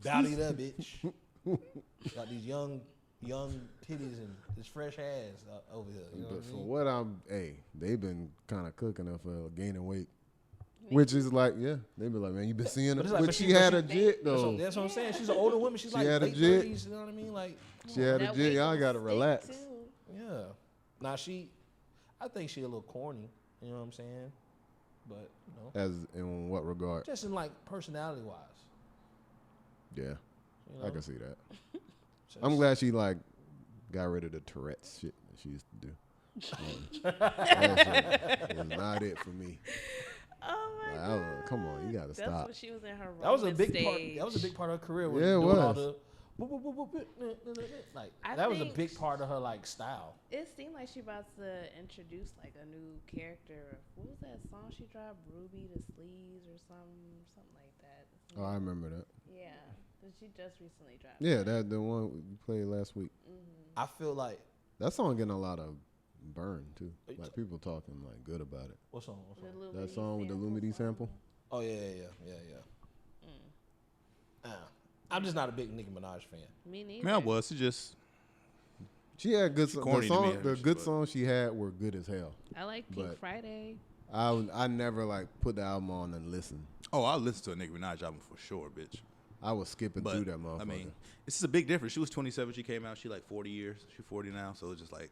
S1: Bally it up, bitch. Got these young titties and this fresh ass over here. You know
S3: But
S1: what I
S3: from
S1: mean?
S3: what they've been kind of cooking her for gaining weight. Which is like, they be like, man, you been seeing her.
S1: But it's like-
S3: But
S1: but
S3: she
S1: she-
S3: had
S1: but
S3: a jit, though.
S1: That's what I'm saying. She's an older woman. She's
S3: She
S1: like
S3: had a
S1: late
S3: jit.
S1: 30s. You know what I mean? Like,
S3: She had a
S2: That
S3: jit.
S2: weight
S3: Y'all
S2: gonna
S3: got to
S2: stick,
S3: relax.
S2: too.
S1: yeah. Now I think she a little corny. You know what I'm saying? But
S3: As in what regard?
S1: just in like personality wise.
S3: Yeah,
S1: You know?
S3: I can see that.
S1: Just-
S3: I'm glad she like got rid of the Tourette's shit that she used to do. That shit was not it for me.
S2: Oh my god!
S3: Come on, you gotta
S2: That's
S3: stop.
S2: when she was in her
S1: That was a
S2: Roman
S1: big
S2: stage.
S1: part. That was a big part of her career.
S3: Yeah, it
S1: doing all
S3: was.
S1: the like that was a big part of her like style.
S2: It seemed like she about to introduce like a new character. What was that song she dropped? Ruby the Sleeves or something like that.
S3: Oh, I remember that.
S2: Yeah, but she just recently dropped.
S3: Yeah, that the one you played last week.
S2: Mm-hmm.
S1: I feel like
S3: That song getting a lot of burn too. Like people talking like good about it.
S1: what song?
S3: That song with the Lumity sample.
S1: Oh yeah. I'm just not a big Nicki Minaj fan.
S2: Me neither.
S4: Man, I was. It just
S3: She had good
S4: corny to me,
S3: the good
S4: but-
S3: songs she had were good as hell.
S2: I like Pink
S3: But-
S2: Friday.
S3: I never like put the album on and listen.
S4: I listened to a Nicki Minaj album for sure, bitch.
S3: I was skipping
S4: But
S3: through that motherfucker.
S4: I mean, this is a big difference. She was 27. She came out. She like 40 years. She's 40 now. So it's just like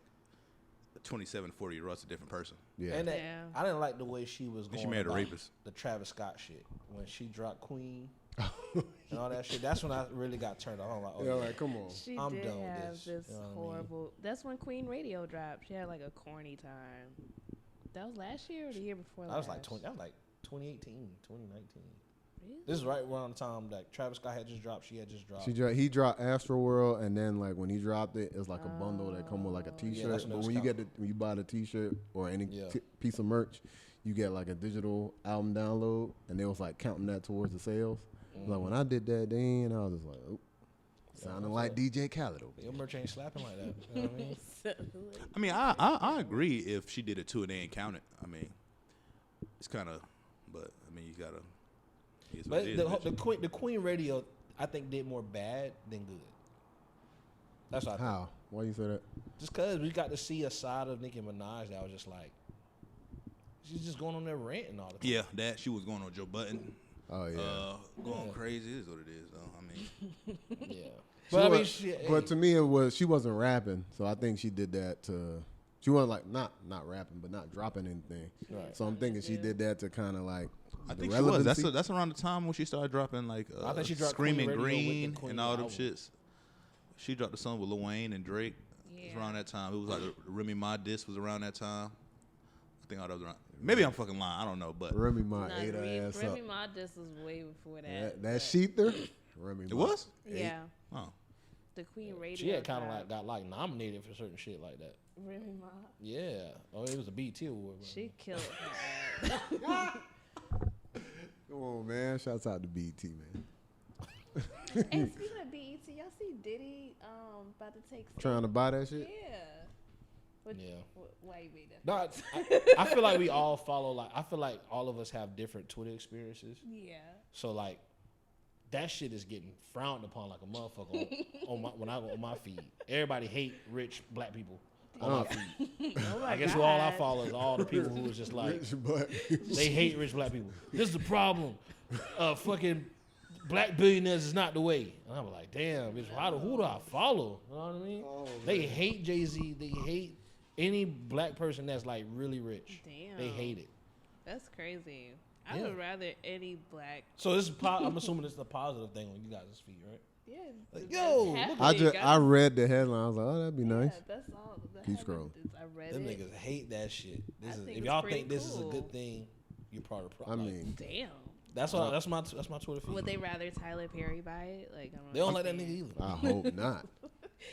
S4: a 27, 40-year-old is a different person.
S3: yeah.
S1: And
S2: Yeah.
S1: I didn't like the way she was going
S4: she married a
S1: about
S4: rapist.
S1: the Travis Scott shit when she dropped Queen and all that shit. That's when I really got turned on. I'm like, oh
S3: Yeah,
S1: yeah.
S3: like come on.
S2: She
S1: I'm
S2: did
S1: done with
S2: have
S1: this.
S2: this
S1: You know what I mean?
S2: horrible. That's when Queen Radio dropped. She had like a corny time. That was last year or the year before
S1: That was
S2: last?
S1: like 2018, 2019.
S2: Really?
S1: This is right around the time that Travis Scott had just dropped. She had just dropped.
S3: He dropped Astro World, and then like when he dropped it, it's like a bundle that come with like a T-shirt.
S1: that's when it
S3: but
S1: was
S3: when you
S1: counting.
S3: when you buy the T-shirt or any
S1: Yeah.
S3: piece of merch, you get like a digital album download, and they was like counting that towards the sales. Like when I did that, then I was just like, oh, sounding like DJ Khaled over
S1: Your
S3: there.
S1: merch ain't slapping like that. You know what I mean?
S4: I mean, I agree if she did it too and they ain't count it. I mean, it's kind of, but I mean, you gotta. It's what
S1: But
S4: it is,
S1: the Queen Radio, I think, did more bad than good. That's what I think.
S3: How? Why you say that?
S1: Just because we got to see a side of Nicki Minaj that was just like, she's just going on there ranting all the time.
S4: Yeah, that she was going on Joe Button,
S3: Oh yeah.
S4: going
S1: Yeah.
S4: crazy. It is what it is, though. I mean,
S1: Yeah.
S3: She
S1: But I
S3: was-
S1: mean, she,
S3: but to me, she wasn't rapping, so I think she did that to. She wasn't like not rapping, but not dropping anything.
S1: Right.
S3: So I'm thinking she did that to kind of like.
S4: I
S3: the
S4: think she was.
S3: relevancy.
S4: That's around the time when she started dropping like
S1: I think she dropped
S4: Screaming
S1: Queen Radio with the
S4: Green
S1: Queen
S4: and all them
S1: album.
S4: shits. She dropped the song with Lil Wayne and Drake. It was around that time. It was like the Remy Ma diss was around that time. I think all that was around. Maybe I'm fucking lying. I don't know, but
S3: Remy Ma
S2: Nah,
S3: ate her ass
S2: Remy
S3: up.
S2: Ma this was way before that.
S3: That Sheether, Remy
S4: it
S3: Ma.
S4: was.
S2: Yeah.
S4: Oh,
S2: The Queen Radio.
S1: she had kind of
S2: dropped.
S1: got like nominated for certain shit like that.
S2: Remy Ma.
S1: Yeah. Oh, it was a BT award. bro.
S2: She killed her ass.
S3: Come on, man. Shouts out to BT, man.
S2: And speaking of BET, y'all see Diddy about to take
S3: Trying to buy that shit?
S2: Yeah. What,
S1: Yeah.
S2: Why you made that?
S1: No, I feel like we all follow like I feel like all of us have different Twitter experiences.
S2: Yeah.
S1: So like that shit is getting frowned upon like a motherfucker on my feed. Everybody hate rich black people on my feed.
S2: Oh my
S1: I guess
S2: God.
S1: all I follow is all the people who is just like
S3: But
S1: they hate rich black people. This is the problem. Fucking black billionaires is not the way. And I'm like, damn, bitch, who do I follow? You know what I mean?
S3: Oh,
S1: They hate Jay-Z. They hate any black person that's like really rich.
S2: Damn.
S1: They hate it.
S2: That's crazy. I
S1: Yeah.
S2: would rather any black.
S1: So this is I'm assuming it's a positive thing on you guys' feet, right?
S2: Yeah.
S1: Like,
S2: that's
S1: yo,
S2: happening.
S3: I read the headline. I was like, oh, that'd be
S2: Yeah,
S3: nice.
S2: that's all. That
S3: Keep
S2: happened.
S3: scrolling.
S2: I read
S1: Them
S2: it.
S1: niggas hate that shit.
S2: I
S1: This is
S2: think
S1: if
S2: it's
S1: y'all
S2: pretty
S1: think this is a
S2: cool.
S1: good thing, you're part of the
S3: I
S1: problem.
S3: mean,
S2: Damn.
S1: that's my Twitter feed.
S2: Would they rather Tyler Perry buy it? Like,
S1: They don't like that nigga either.
S3: I hope not.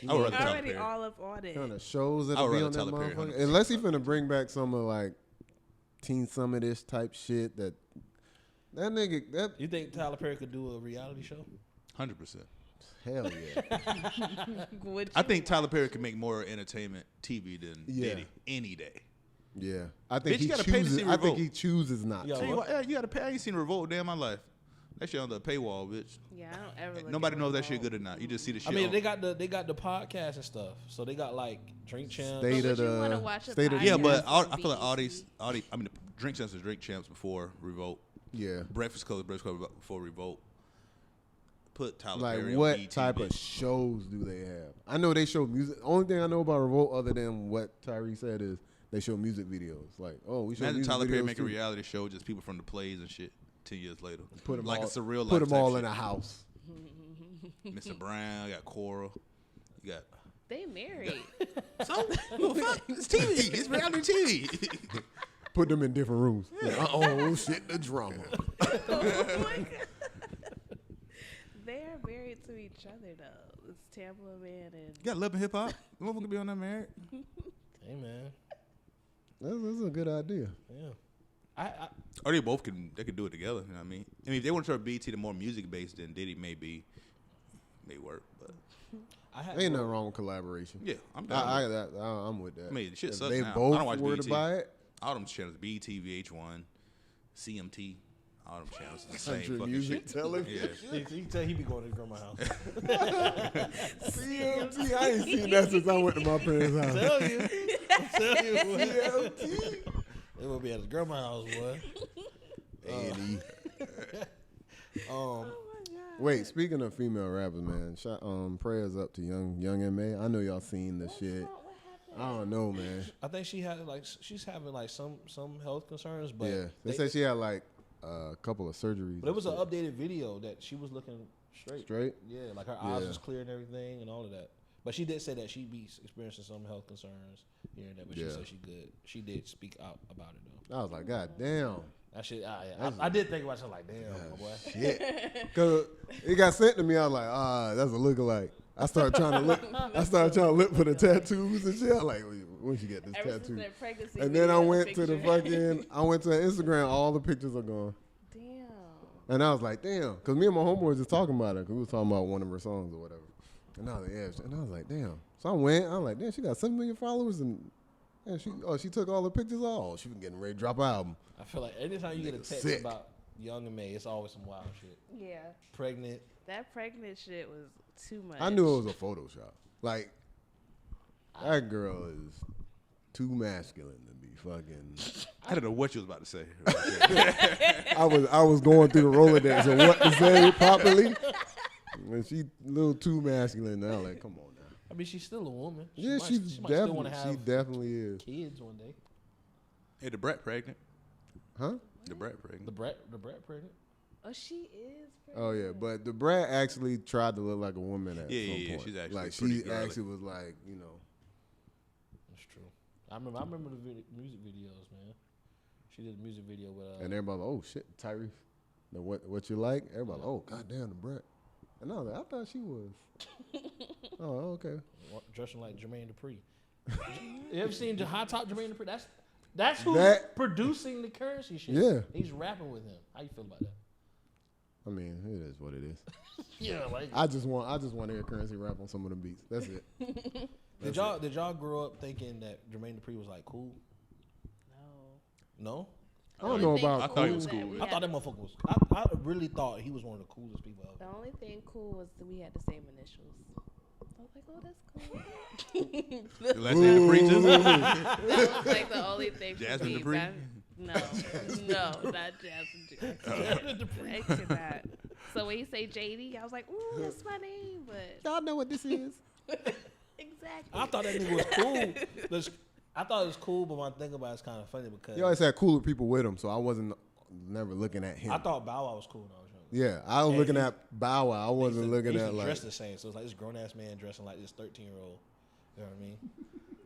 S4: I would rather Tyler
S2: Already
S4: Perry.
S2: all up on it.
S3: Kind of shows
S4: I
S3: that'll
S4: would
S3: be
S4: rather
S3: on that
S4: Tyler Perry,
S3: motherfucker.
S4: 100%.
S3: Unless he finna bring back some of like Teen Summit-ish type shit that nigga, that
S1: You think Tyler Perry could do a reality show?
S4: 100%.
S3: hell yeah.
S2: Would
S4: I
S2: you?
S4: think Tyler Perry could make more entertainment TV than
S3: Yeah.
S4: Diddy any day.
S3: Yeah. I think
S4: Bitch,
S3: he
S4: you gotta pay to
S3: chooses
S4: see
S3: I think
S4: Revolt.
S3: he chooses not
S1: Yo,
S3: to.
S4: Tell you what, yeah, you gotta pay. I ain't seen Revolt day in my life. That shit on the paywall, bitch.
S2: Yeah, I don't ever. Look
S4: Nobody
S2: at
S4: knows that shit
S2: Revolt.
S4: good or not. You just see the shit.
S1: I mean,
S4: on-
S1: they got the podcast and stuff. So they got like Drink Champs.
S3: State
S2: But
S3: of
S2: would you wanna
S3: the
S2: watch a
S3: state of
S4: yeah,
S2: podcast?
S4: but
S2: on
S4: I feel like all
S2: BET.
S4: these, I mean, the Drink Champs was Drink Champs before Revolt.
S3: yeah.
S4: Breakfast Club before Revolt. Put Tyler
S3: Like
S4: Perry
S3: what
S4: on BET,
S3: type of
S4: bitch.
S3: shows do they have? I know they show music. Only thing I know about Revolt, other than what Tyree said, is they show music videos. Like, oh, we show
S4: Imagine
S3: music
S4: Tyler Perry
S3: videos
S4: make a
S3: too.
S4: reality show, just people from the plays and shit. 10 years later,
S3: Put them
S4: like
S3: all,
S4: it's a real life.
S3: put them all
S4: type
S3: in a
S4: shit.
S3: house.
S4: Mr. Brown, you got Coral, you got.
S2: They married.
S4: So, well, fuck, it's TV. It's reality TV.
S3: put them in different rooms. Oh shit, the drama.
S2: Oh my God. They're married to each other though. It's Tampa man and
S4: You got love and hip hop. Motherfucker be on that married.
S1: Hey man,
S3: That's a good idea.
S1: yeah.
S4: Or they both can do it together. You know what I mean? I mean, if they want to try BT the more music based, then Diddy may work. But
S3: Ain't nothing wrong with collaboration.
S4: yeah, I'm down.
S3: I'm with that.
S4: I mean, shit
S3: If
S4: sucks
S3: they
S4: now.
S3: both
S4: I don't watch
S3: were
S4: BET.
S3: to buy it.
S4: All them channels, BET, VH1, CMT, all them channels, the same
S3: Country
S4: fucking
S3: music
S4: shit.
S3: television.
S4: Yeah.
S1: You can tell he be going to grandma's house.
S3: CMT, I ain't seen that since I went to my parents' house.
S1: Tell you, CMT. It will be at his grandma's house, boy.
S3: A&E.
S2: oh my God.
S3: Wait, speaking of female rappers, man, prayers up to young M.A. I know y'all seen this shit.
S2: What happened?
S3: I don't know, man.
S1: I think she's having like some health concerns, but
S3: Yeah, they said she had like a couple of surgeries.
S1: But it was an
S3: and
S1: updated video that she was looking straight.
S3: Straight?
S1: Yeah, like her eyes
S3: Yeah.
S1: was clear and everything and all of that. But she did say that she be experiencing some health concerns here and there, but she
S3: Yeah.
S1: said she good. She did speak out about it though.
S3: I was like, God damn.
S1: That shit, I did think about it. I was like, damn, my boy.
S3: Shit. Because it got sent to me. I was like, that's a lookalike. I started trying to look for the tattoos and shit. I was like, where'd you get this
S2: Ever since
S3: tattoo?
S2: their pregnancy
S3: And then I
S2: video
S3: went to the
S2: picture.
S3: I went to Instagram. All the pictures are gone.
S2: Damn.
S3: And I was like, damn. Because me and my homeboys just talking about it. Because we was talking about one of her songs or whatever. And I was like, yeah. And I was like, damn. So I went. I was like, damn, she got 7 million followers. And she took all the pictures off. She was getting ready to drop an album.
S1: I feel like anytime you get a text
S3: Sick.
S1: about Young and May, it's always some wild shit.
S2: Yeah.
S1: Pregnant.
S2: That pregnant shit was too much.
S3: I knew it was a Photoshop. Like, that girl is too masculine to be fucking.
S4: I don't know what you was about to say.
S3: I was going through the Rolodex and what to say properly. And she a little too masculine. Now, like, come on now.
S1: I mean, she's still a woman.
S3: Yeah,
S1: she might still want to have
S3: definitely is.
S1: kids one day.
S4: Hey, the brat pregnant.
S3: Huh?
S4: The brat pregnant.
S1: The brat pregnant.
S2: Oh, she is pregnant.
S3: Oh yeah, but the brat actually tried to look like a woman at some
S4: Yeah,
S3: point.
S4: she's actually
S3: like
S4: pretty
S3: she
S4: girly.
S3: actually was like, you know.
S1: That's true. I remember the music videos, man. She did a music video with.
S3: And everybody like, oh shit, Tyree. The what you like? Everybody like, oh goddamn, the brat. And I was like, I thought she was. Oh okay.
S1: Dressing like Jermaine Dupri. You ever seen the high top Jermaine Dupri? That's who's producing the Currency shit.
S3: Yeah.
S1: He's rapping with him. How you feel about that?
S3: I mean, it is what it is.
S1: Yeah, like
S3: I just want to hear Currency rap on some of the beats. That's it.
S1: did y'all grow up thinking that Jermaine Dupri was like cool? No?
S3: I don't know about.
S4: I thought he was
S2: that
S4: cool.
S2: we
S1: I
S2: had-
S1: thought that motherfucker was. I really thought he was one of the coolest people
S2: The
S1: ever.
S2: only thing cool was that we had the same initials. I was like, oh, that's cool.
S4: The last name the preachers.
S2: That was like the only thing for
S4: Jasmine
S2: me.
S4: Dupree?
S2: No, not Jasmine Dupree. I cannot. So when you say JD, I was like, ooh, that's my name. But
S3: Y'all know what this is.
S2: exactly.
S1: I thought that nigga was cool. I thought it was cool, but my thing about it's kind of funny because
S3: He always had cooler people with him, so I wasn't never looking at him.
S1: I thought Bow Wow was cool when I was younger.
S3: Yeah, I was
S1: And
S3: looking
S1: he-
S3: at Bow Wow. I wasn't looking
S1: They
S3: at like.
S1: dress the same, so it's like this grown ass man dressing like this 13-year-old. You know what I mean?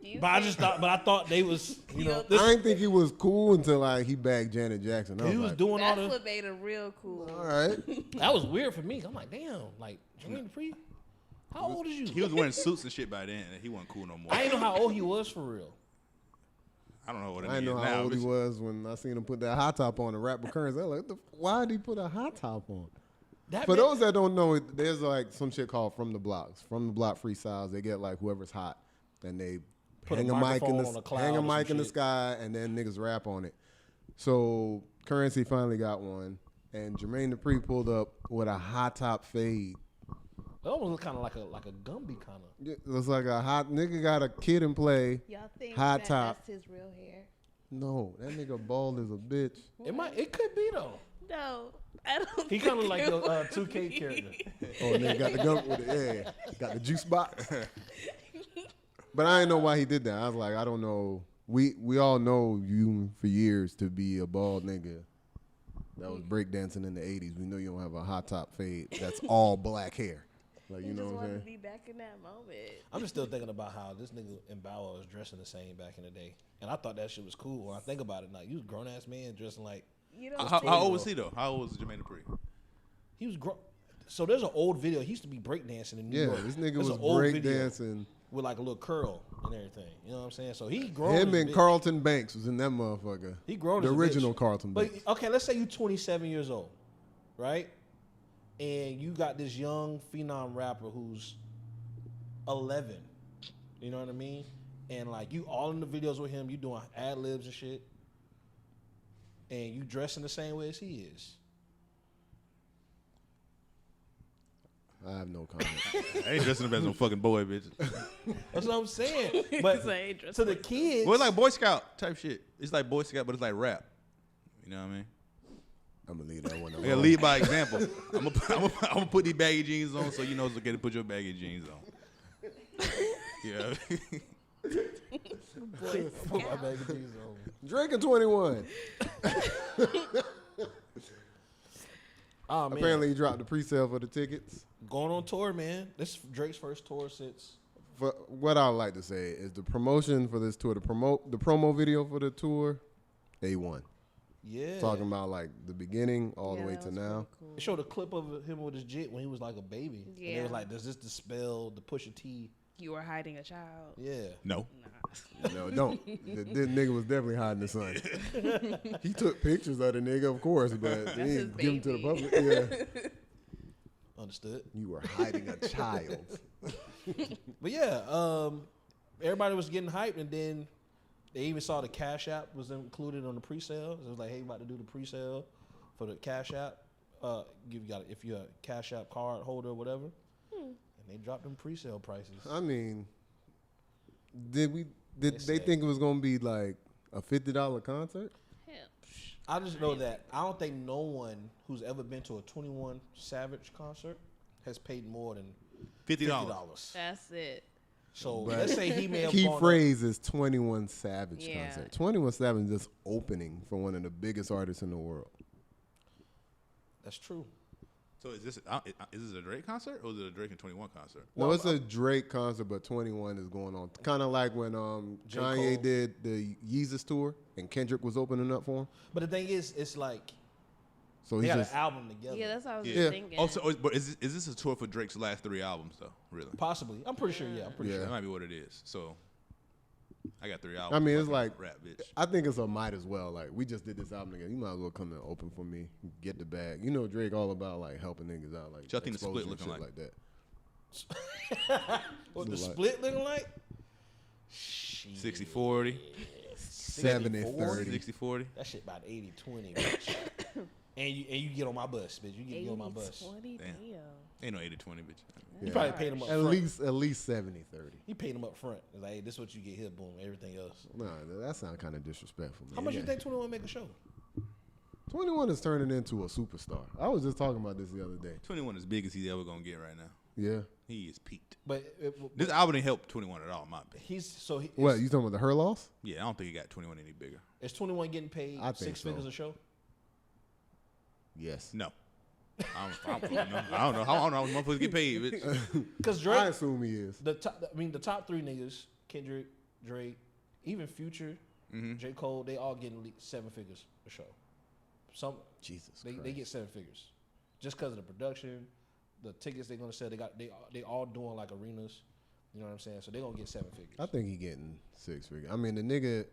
S2: You
S1: But
S2: think-
S1: I thought they was, you know,
S2: You
S3: I didn't think he was cool until like he bagged Janet Jackson. I
S1: he was
S3: like,
S1: doing all
S2: That's
S1: the.
S2: what made him real cool.
S3: all right.
S1: That was weird for me. I'm like, damn, like Jermaine Dupri. How old is you?
S4: He was wearing suits and shit by then, and he wasn't cool no more.
S1: I didn't know how old he was for real.
S4: I don't know what it
S3: I
S4: means
S3: didn't know
S4: now.
S3: how old he
S4: but
S3: was when I seen him put that hot top on and rap with Currency. I was like, why did he put a hot top on?
S1: That
S3: For
S1: man-
S3: those that don't know, there's like some shit called From the Blocks. From the Block freestyles. They get like whoever's hot, and they
S1: Put
S3: hang
S1: a
S3: a mic in
S1: microphone on a cloud
S3: hang a
S1: or some
S3: mic in the
S1: shit.
S3: sky, and then niggas rap on it. So Currency finally got one, and Jermaine Dupri pulled up with a hot top fade.
S1: It almost looked kind of like a Gumby kind of.
S3: It was like a hot nigga got a kid in play.
S2: Y'all think
S3: Hot
S2: that
S3: top.
S2: that's his real hair?
S3: No, that nigga bald as a bitch.
S1: It could be though.
S2: No, I don't.
S1: He kind of like the 2K character.
S3: Oh, nigga got the gun with it. Yeah, got the juice box. But I didn't know why he did that. I was like, I don't know. We all know you for years to be a bald nigga that was breakdancing in the 80s. We know you don't have a hot top fade. That's all black hair. Like,
S2: He
S3: you know
S2: just
S3: what I'm
S2: wanted
S3: saying?
S2: to be back in that moment.
S1: I'm just still thinking about how this nigga and Bow Wow was dressing the same back in the day, and I thought that shit was cool. When I think about it, like you was a grown ass man dressing like
S2: You know,
S4: How old was he though? How old was Jermaine Dupri?
S1: he was grown. So there's an old video. He used to be breakdancing in New York.
S3: This nigga
S1: There's
S3: was
S1: an old video
S3: breakdancing.
S1: with like a little curl and everything. You know what I'm saying? So he grown.
S3: Him
S1: as a
S3: and
S1: bitch.
S3: Carlton Banks was in that motherfucker.
S1: He grown.
S3: The
S1: as a
S3: original
S1: bitch.
S3: Carlton
S1: But
S3: Banks.
S1: okay, let's say you 27 years old, right? And you got this young phenom rapper who's 11. You know what I mean? And like you all in the videos with him, you doing ad libs and shit, and you dressing the same way as he is.
S3: I have no comment.
S4: I ain't dressing up as no fucking boy, bitch.
S1: That's what I'm saying. But to the kids,
S4: Well, it's like Boy Scout type shit. It's like Boy Scout, but it's like rap. You know what I mean?
S3: I'm gonna leave that one alone.
S4: Yeah, lead by example. I'm gonna put these baggy jeans on so you know it's okay to put your baggy jeans on. Yeah.
S1: put my baggy jeans on.
S3: Drinking 21.
S1: Oh man,
S3: Apparently, he dropped the pre-sale for the tickets.
S1: going on tour, man. This is Drake's first tour since.
S3: For what I would like to say is the promotion for this tour, the promo video for the tour, A1.
S1: Yeah,
S3: Talking about like the beginning all the way to now.
S2: Cool.
S1: They showed a clip of him with his jit when he was like a baby. And
S2: Yeah.
S1: it was like, does this dispel the Pusha T?
S2: You were hiding a child.
S1: Yeah.
S4: No.
S2: Nah.
S3: No, don't. This nigga was definitely hiding the son. He took pictures of the nigga, of course, but he
S2: his
S3: didn't give him to the
S2: baby.
S3: public. Yeah.
S1: Understood.
S3: You were hiding a child.
S1: But yeah, everybody was getting hyped, and then they even saw the Cash App was included on the pre-sale. It was like, hey, you about to do the pre-sale for the Cash App. If you're a Cash App card holder or whatever. And they dropped them pre-sale prices.
S3: I mean, did they
S1: said-
S3: think it was gonna be like a $50 concert?
S2: Hell,
S1: I just know that I don't think no one who's ever been to a 21 Savage concert has paid more than
S4: $50.
S1: $50.
S2: that's it.
S1: So
S3: But
S1: let's say he may have
S3: Key
S1: gone up-
S3: phrase is 21 Savage
S2: Yeah.
S3: concert. 21 Savage is just opening for one of the biggest artists in the world.
S1: That's true.
S4: So is this a Drake concert or is it a Drake and 21 concert?
S3: No,
S1: Well,
S3: it's a Drake concert, but 21 is going on. Kind of like when
S1: J.
S3: Kanye
S1: Cole.
S3: did the Yeezus tour and Kendrick was opening up for him.
S1: But the thing is, it's like
S3: So
S1: they
S3: he's
S1: got
S3: just
S1: an album together.
S2: Yeah, that's what I was
S4: Yeah.
S2: just thinking.
S4: Also, but is this a tour for Drake's last 3 albums though? Really?
S1: Possibly. I'm pretty sure. Yeah, I'm pretty
S3: Yeah.
S4: That
S1: sure.
S4: might be what it is. So I got 3 albums.
S3: I mean, it's
S4: fucking
S3: like
S4: rap, bitch.
S3: I think it's a might as well. Like we just did this album together. You might as well come and open for me, get the bag. You know, Drake all about like helping niggas out, like
S4: What y'all think the split
S3: exposure and
S4: looking
S3: shit
S4: like?
S3: that.
S1: What the
S3: Look like-
S1: split looking like? Shit.
S4: 60-40,
S3: 70-30.
S4: 60-40.
S1: That shit about 80-20, bitch. and you get on my bus, bitch. You get on my bus.
S2: 20,
S4: Damn.
S2: damn.
S4: Ain't no 80-20, bitch.
S1: You
S3: Yeah.
S1: probably paid him up
S3: At
S1: front.
S3: least 70-30.
S1: He paid him up front. It's like, hey, this is what you get here, boom. Everything else.
S3: Nah, that sounds kind of disrespectful. Man.
S1: How much
S3: Yeah.
S1: you think 21 make a show?
S3: 21 is turning into a superstar. I was just talking about this the other day.
S4: 21 is as big as he's ever gonna get right now.
S3: Yeah.
S4: He is peaked.
S1: But
S4: This album didn't help 21 at all, in my opinion.
S1: he's so he,
S3: What, you talking about the her loss?
S4: Yeah, I don't think he got 21 any bigger.
S1: is 21 getting paid
S3: I think
S1: 6
S3: so.
S1: figures a show?
S3: Yes.
S4: No. I don't know. I don't know how motherfuckers get paid, bitch.
S1: Because
S3: I
S1: Drake,
S3: assume he is.
S1: the top 3 niggas, Kendrick, Drake, even Future, J. Cole, they all getting 7 figures a show. Some
S3: Jesus
S1: they
S3: Christ.
S1: get 7 figures just because of the production, the tickets they're gonna sell. They all doing like arenas. You know what I'm saying? So they're gonna get 7 figures.
S3: I think he getting 6 figure. I mean, the nigga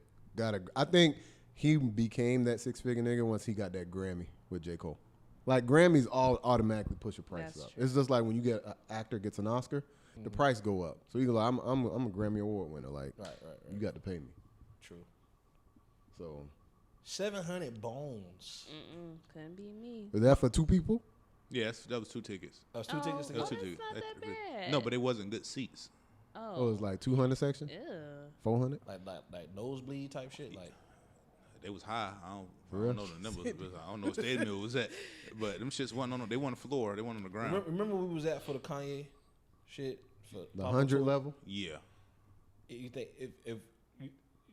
S3: I think he became that 6 figure nigga once he got that Grammy with J. Cole. Like Grammys all automatically push your price
S2: That's
S3: up.
S2: true.
S3: It's just like when you get an actor gets an Oscar, the price go up. So you go, like, I'm a Grammy Award winner. Like,
S1: Right.
S3: you got to pay me.
S1: True.
S3: So
S1: 700 bones.
S2: Couldn't be me.
S3: is that for 2 people?
S4: Yes, that was 2 tickets.
S1: That was 2 tickets to
S4: That
S1: go.
S4: was 2
S2: that's
S4: tickets.
S2: not that bad.
S4: No, but it wasn't good seats.
S3: Oh, it's like 200 section,
S2: Ew.
S3: 400.
S1: Like nosebleed type shit. Like
S4: They was high. I
S3: real?
S4: don't know the numbers. But I don't know what stadium it was at. But them shits wasn't on. They weren't on the floor. They weren't on the ground.
S1: remember we was at for the Kanye shit for
S3: The
S1: Pop
S3: 100
S1: Tour?
S3: level.
S4: Yeah.
S1: You think if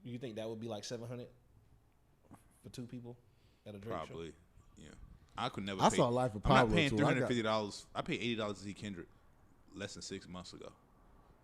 S1: you think that would be like 700 for 2 people at a Drake show?
S4: Probably. Yeah. I could never.
S3: I
S4: pay,
S3: saw Life of
S4: I'm not
S3: Pablo
S4: paying
S3: too. I got-
S4: $350. I paid $80 to see Kendrick. less than 6 months ago.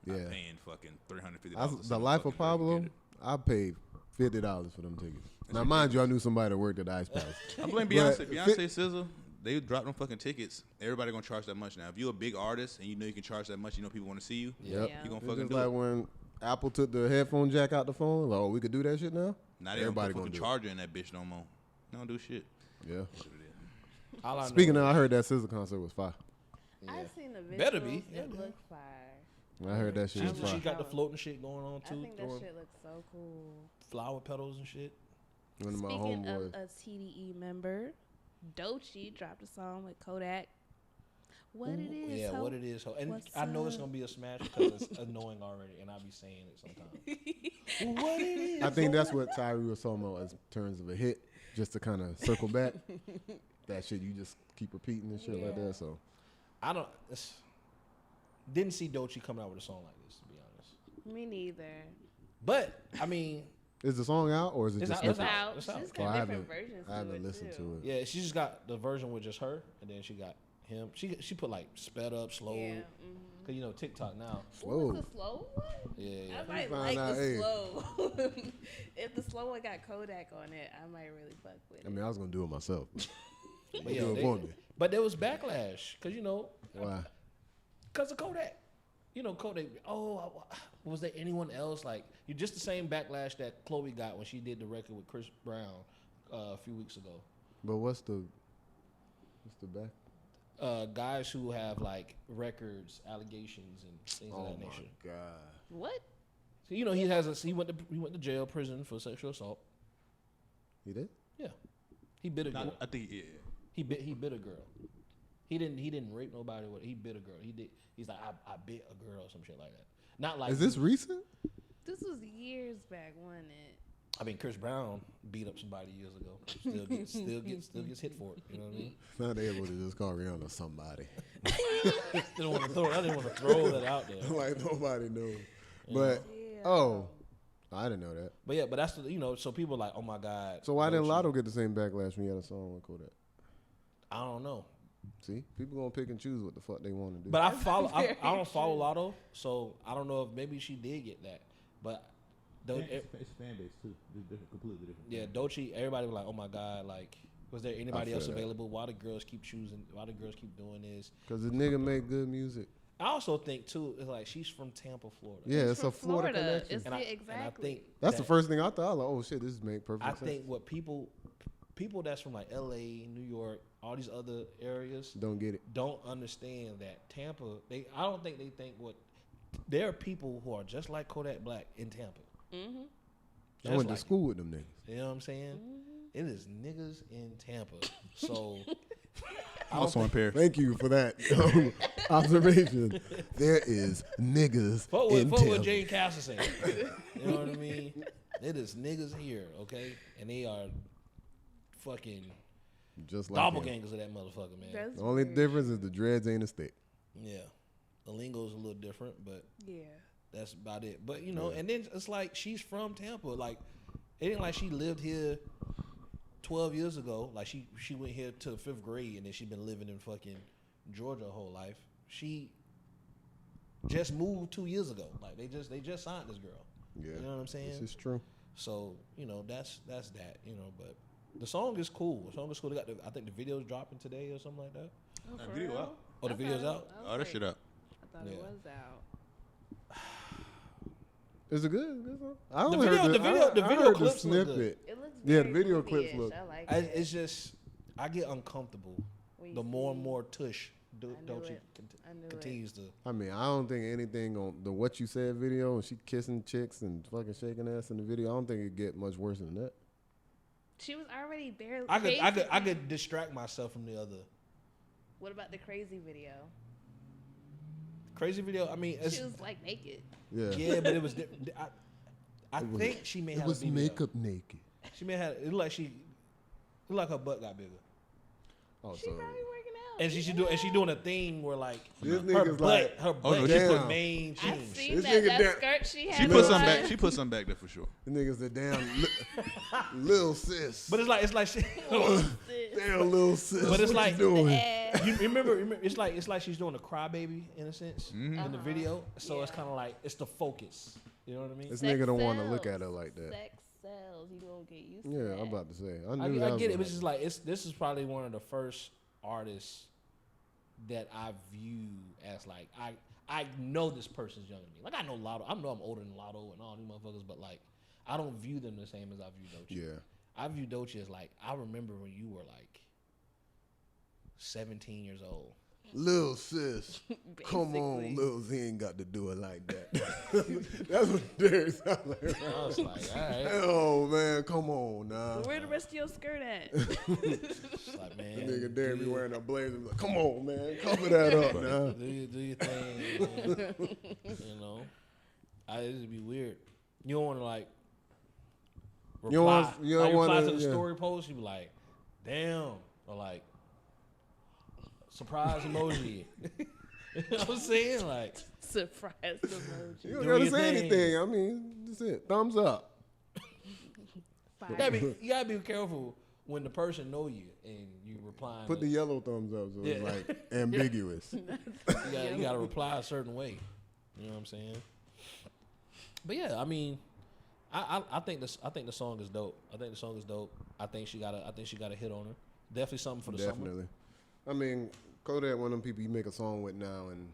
S3: Yeah.
S4: I'm paying fucking $350.
S3: The Life of Pablo, I paid $50 for them tickets. Now, mind you, I knew somebody that worked at the Ice Palace.
S4: I blame Beyonce. Beyonce, SZA, they dropped them fucking tickets. Everybody gonna charge that much now. If you're a big artist and you know you can charge that much, you know people want to see you.
S3: Yep.
S2: Yeah.
S4: You gonna
S3: It's
S4: fucking
S3: just
S4: do
S3: like
S4: it.
S3: when Apple took the headphone jack out the phone. Like, oh, we could do that shit now?
S4: Now they
S3: Everybody
S4: don't
S3: gonna
S4: put
S3: do
S4: fucking charger in that bitch no more. They don't do shit.
S3: Yeah.
S4: That's what it is.
S1: All I
S3: Speaking
S1: know,
S3: of, I heard that SZA concert was fire.
S2: I've seen the visuals.
S1: Better be.
S2: It
S1: Yeah.
S2: looks fire.
S3: I heard that shit was
S1: she
S3: fire.
S1: got the floating shit going on
S2: I
S1: too,
S2: think that
S1: throwing
S2: shit looks so cool.
S1: flower petals and shit.
S3: One of my
S2: Speaking of
S3: homeboys.
S2: a TDE member, Doechii dropped a song with Kodak. What it is?
S1: Yeah,
S2: ho?
S1: what it is. And
S2: What's
S1: I know it's
S2: up?
S1: gonna be a smash because it's annoying already, and I be saying it sometimes. What it is?
S3: I think that's what Tyree was talking about in terms of a hit, just to kind of circle back. That shit, you just keep repeating and shit like that. So
S1: I don't. Didn't see Doechii coming out with a song like this, to be honest.
S2: Me neither.
S1: But I mean,
S3: is the song out or is it
S1: It's
S3: just
S1: out.
S2: It's
S1: It's
S3: snippets?
S2: out.
S1: It's out.
S2: She's
S3: Oh,
S2: got
S3: I
S2: different
S3: haven't-
S2: versions.
S3: I haven't
S2: to it
S3: listened
S2: too.
S3: to it.
S1: yeah, she just got the version with just her, and then she got him. She put like sped up, slow.
S2: Yeah.
S1: Cause you know TikTok now.
S3: Slow.
S2: What's the slow one?
S1: Yeah,
S2: I might
S3: find
S2: like
S3: out,
S2: the
S3: hey.
S2: slow. If the slow one got Kodak on it, I might really fuck with it.
S3: I mean, I was gonna do it myself.
S1: But yeah,
S3: do it for me.
S1: but there was backlash, cause you know,
S3: Why?
S1: cause of Kodak. You know, Kodak. Oh, was there anyone else like you? Just the same backlash that Chloe got when she did the record with Chris Brown a few weeks ago.
S3: But what's the back?
S1: Guys who have like records, allegations, and things of that nature.
S3: God.
S2: What?
S1: So you know he has he went to jail, prison for sexual assault.
S3: He did?
S1: Yeah, he bit a girl.
S4: I think yeah.
S1: He bit a girl. He didn't rape nobody. He bit a girl. He's like I bit a girl or some shit like that. Not like
S3: Is this recent?
S2: This was years back, wasn't it?
S1: I mean, Chris Brown beat up somebody years ago. Still gets hit for it. You know what I mean?
S3: Not able to just call Rihanna somebody.
S1: I didn't want to throw that out there.
S3: Like nobody knows.
S1: Yeah.
S3: But
S2: Yeah.
S3: oh, I didn't know that.
S1: But yeah, but that's so people are like, oh my God.
S3: So why didn't
S1: Doechii.
S3: Lotto get the same backlash when he had a song with Kodak?
S1: I don't know.
S3: See, people gonna pick and choose what the fuck they want to do.
S1: But I follow. I
S2: Very
S1: don't follow
S2: true.
S1: Lotto, so I don't know if maybe she did get that. But
S4: It's fan base too. It's completely different.
S1: yeah, Doechii. Everybody was like, oh my God, like. Was there anybody
S3: feel
S1: else
S3: that.
S1: available? Why the girls keep choosing? Why the girls keep doing this?
S3: Because the nigga make good music.
S1: I also think too, it's like she's from Tampa, Florida.
S3: Yeah, it's
S2: from
S3: a Florida connection.
S2: It's
S1: And I
S2: exactly.
S1: think
S3: That's
S1: that-
S3: the first thing I thought. I was like, oh shit, this make perfect
S1: I
S3: sense.
S1: think what people that's from like L.A., New York, all these other areas
S3: Don't get it.
S1: don't understand that Tampa. I don't think they think what there are people who are just like Kodak Black in Tampa.
S2: Mm-hmm.
S3: I went to school with them niggas.
S1: You know what I'm saying? It is niggas in Tampa. So
S4: Also in Paris.
S3: Thank you for that observation. There is niggas
S1: fuck
S3: in
S1: with
S3: Tampa.
S1: Jane Castleton. You know what I mean? It is niggas here, okay? And they are fucking
S3: Just like him.
S1: doppelgangers of that motherfucker, man.
S2: That's
S3: The only
S2: weird.
S3: difference is the dreads ain't a stick.
S1: Yeah. The lingo's a little different, but
S2: Yeah.
S1: that's about it. But you know,
S3: Yeah.
S1: and then it's like she's from Tampa. Like it ain't like she lived here 12 years ago. Like she went here to the 5th grade and then she been living in fucking Georgia her whole life. She just moved 2 years ago. Like they just signed this girl.
S3: Yeah.
S1: You know what I'm saying?
S3: This is true.
S1: So, you know, that's that, you know, but the song is cool. The song is cool. They got I think the video's dropping today or something like that.
S2: Oh,
S4: That
S2: for
S4: video
S2: real?
S4: out.
S1: Oh, the
S2: I
S1: video's
S2: thought-
S1: out?
S2: I was
S4: Oh, that
S2: like-
S4: shit up.
S2: I thought it
S1: Yeah.
S2: was out.
S3: Is it good? Good song? I
S1: The
S3: only
S1: video-
S3: heard
S1: the video- the
S3: I
S1: video
S3: heard
S1: clips look good.
S3: snippet.
S2: It looks
S3: Yeah, the
S2: very
S3: video clips
S2: movie-ish.
S3: look-
S2: I like
S1: I,
S2: it.
S1: it's just I get uncomfortable
S2: When you
S1: the more and
S2: see-
S1: more tush
S2: I knew
S1: Doechii
S2: it. I knew it.
S1: continues to.
S3: I mean, I don't think anything on the What You Said video and she kissing chicks and fucking shaking ass in the video. I don't think it get much worse than that.
S2: She was already barely.
S1: I
S2: basically-
S1: could distract myself from the other
S2: What about the crazy video?
S1: crazy video. I mean, it's,
S2: She was like naked.
S3: Yeah.
S1: yeah, but it was. I
S3: It was-
S1: think she may
S3: It
S1: have
S3: was
S1: a BBL.
S3: makeup naked.
S1: She may have. It looked like her butt got bigger.
S3: Oh,
S2: She
S3: so
S2: probably working
S1: And she doing a thing where like
S3: This
S1: her
S3: nigga's
S1: butt,
S3: like,
S1: her
S4: oh,
S1: butt
S4: no,
S1: is
S4: she
S1: the
S4: put-
S1: main
S2: I've
S1: change.
S2: seen
S3: This
S2: that
S3: nigga down-
S2: skirt she had.
S4: She put
S2: on.
S4: something back. She put something back there for sure.
S3: the niggas the damn little sis.
S1: But it's like she,
S3: Damn little sis.
S1: But it's
S3: what
S1: like-
S3: you doing?
S1: you remember it's like she's doing a crybaby in a sense
S4: Mm-hmm.
S1: in the video. So it's
S2: Yeah.
S1: kind of like it's the focus. You know what I mean?
S3: This
S2: Sex
S3: nigga don't want to
S2: sells.
S3: look at her like that.
S2: Sex sells. You gonna get used to
S3: Yeah,
S2: that.
S3: I'm about to say. I
S1: I,
S3: knew
S1: I
S3: that
S1: get it.
S3: was
S1: It's just like this is probably one of the first artists that I view as like I know this person's younger than me. Like I know Lotto. I know I'm older than Lotto and all these motherfuckers, but like I don't view them the same as I view Doechii.
S3: Yeah.
S1: I view Doechii as like I remember when you were like 17 years old.
S3: Little sis, come on,
S2: Basically.
S3: Lil Z ain't got to do it like that. That's what Derek sound like.
S1: I was like, all right.
S3: Oh man, come on now.
S2: Where the rest of your skirt at?
S1: It's like, man,
S3: Nigga Derek be
S1: do
S3: wearing a blazer. Like, come on, man, cover that up now.
S1: do your thing, man. You know, it would be weird. You don't want to like reply.
S3: You don't want- you don't
S1: like, reply
S3: wanna-
S1: to the
S3: yeah.
S1: story post. You be like, damn, or like surprise emoji. You know what I'm saying? Like,
S2: Surprise emoji.
S3: You don't
S1: Do
S3: gotta
S1: your
S3: say
S1: thing.
S3: anything. I mean, that's it. Thumbs up.
S2: Fire.
S1: you gotta be careful when the person know you and you replying.
S3: Put the yellow thumbs up so it's
S1: Yeah.
S3: like ambiguous.
S1: you gotta reply a certain way. You know what I'm saying? But yeah, I mean, I think the song is dope. I think the song is dope. I think she got a hit on her. Definitely something for the summer.
S3: Definitely. I mean, Kodak one of them people you make a song with now, and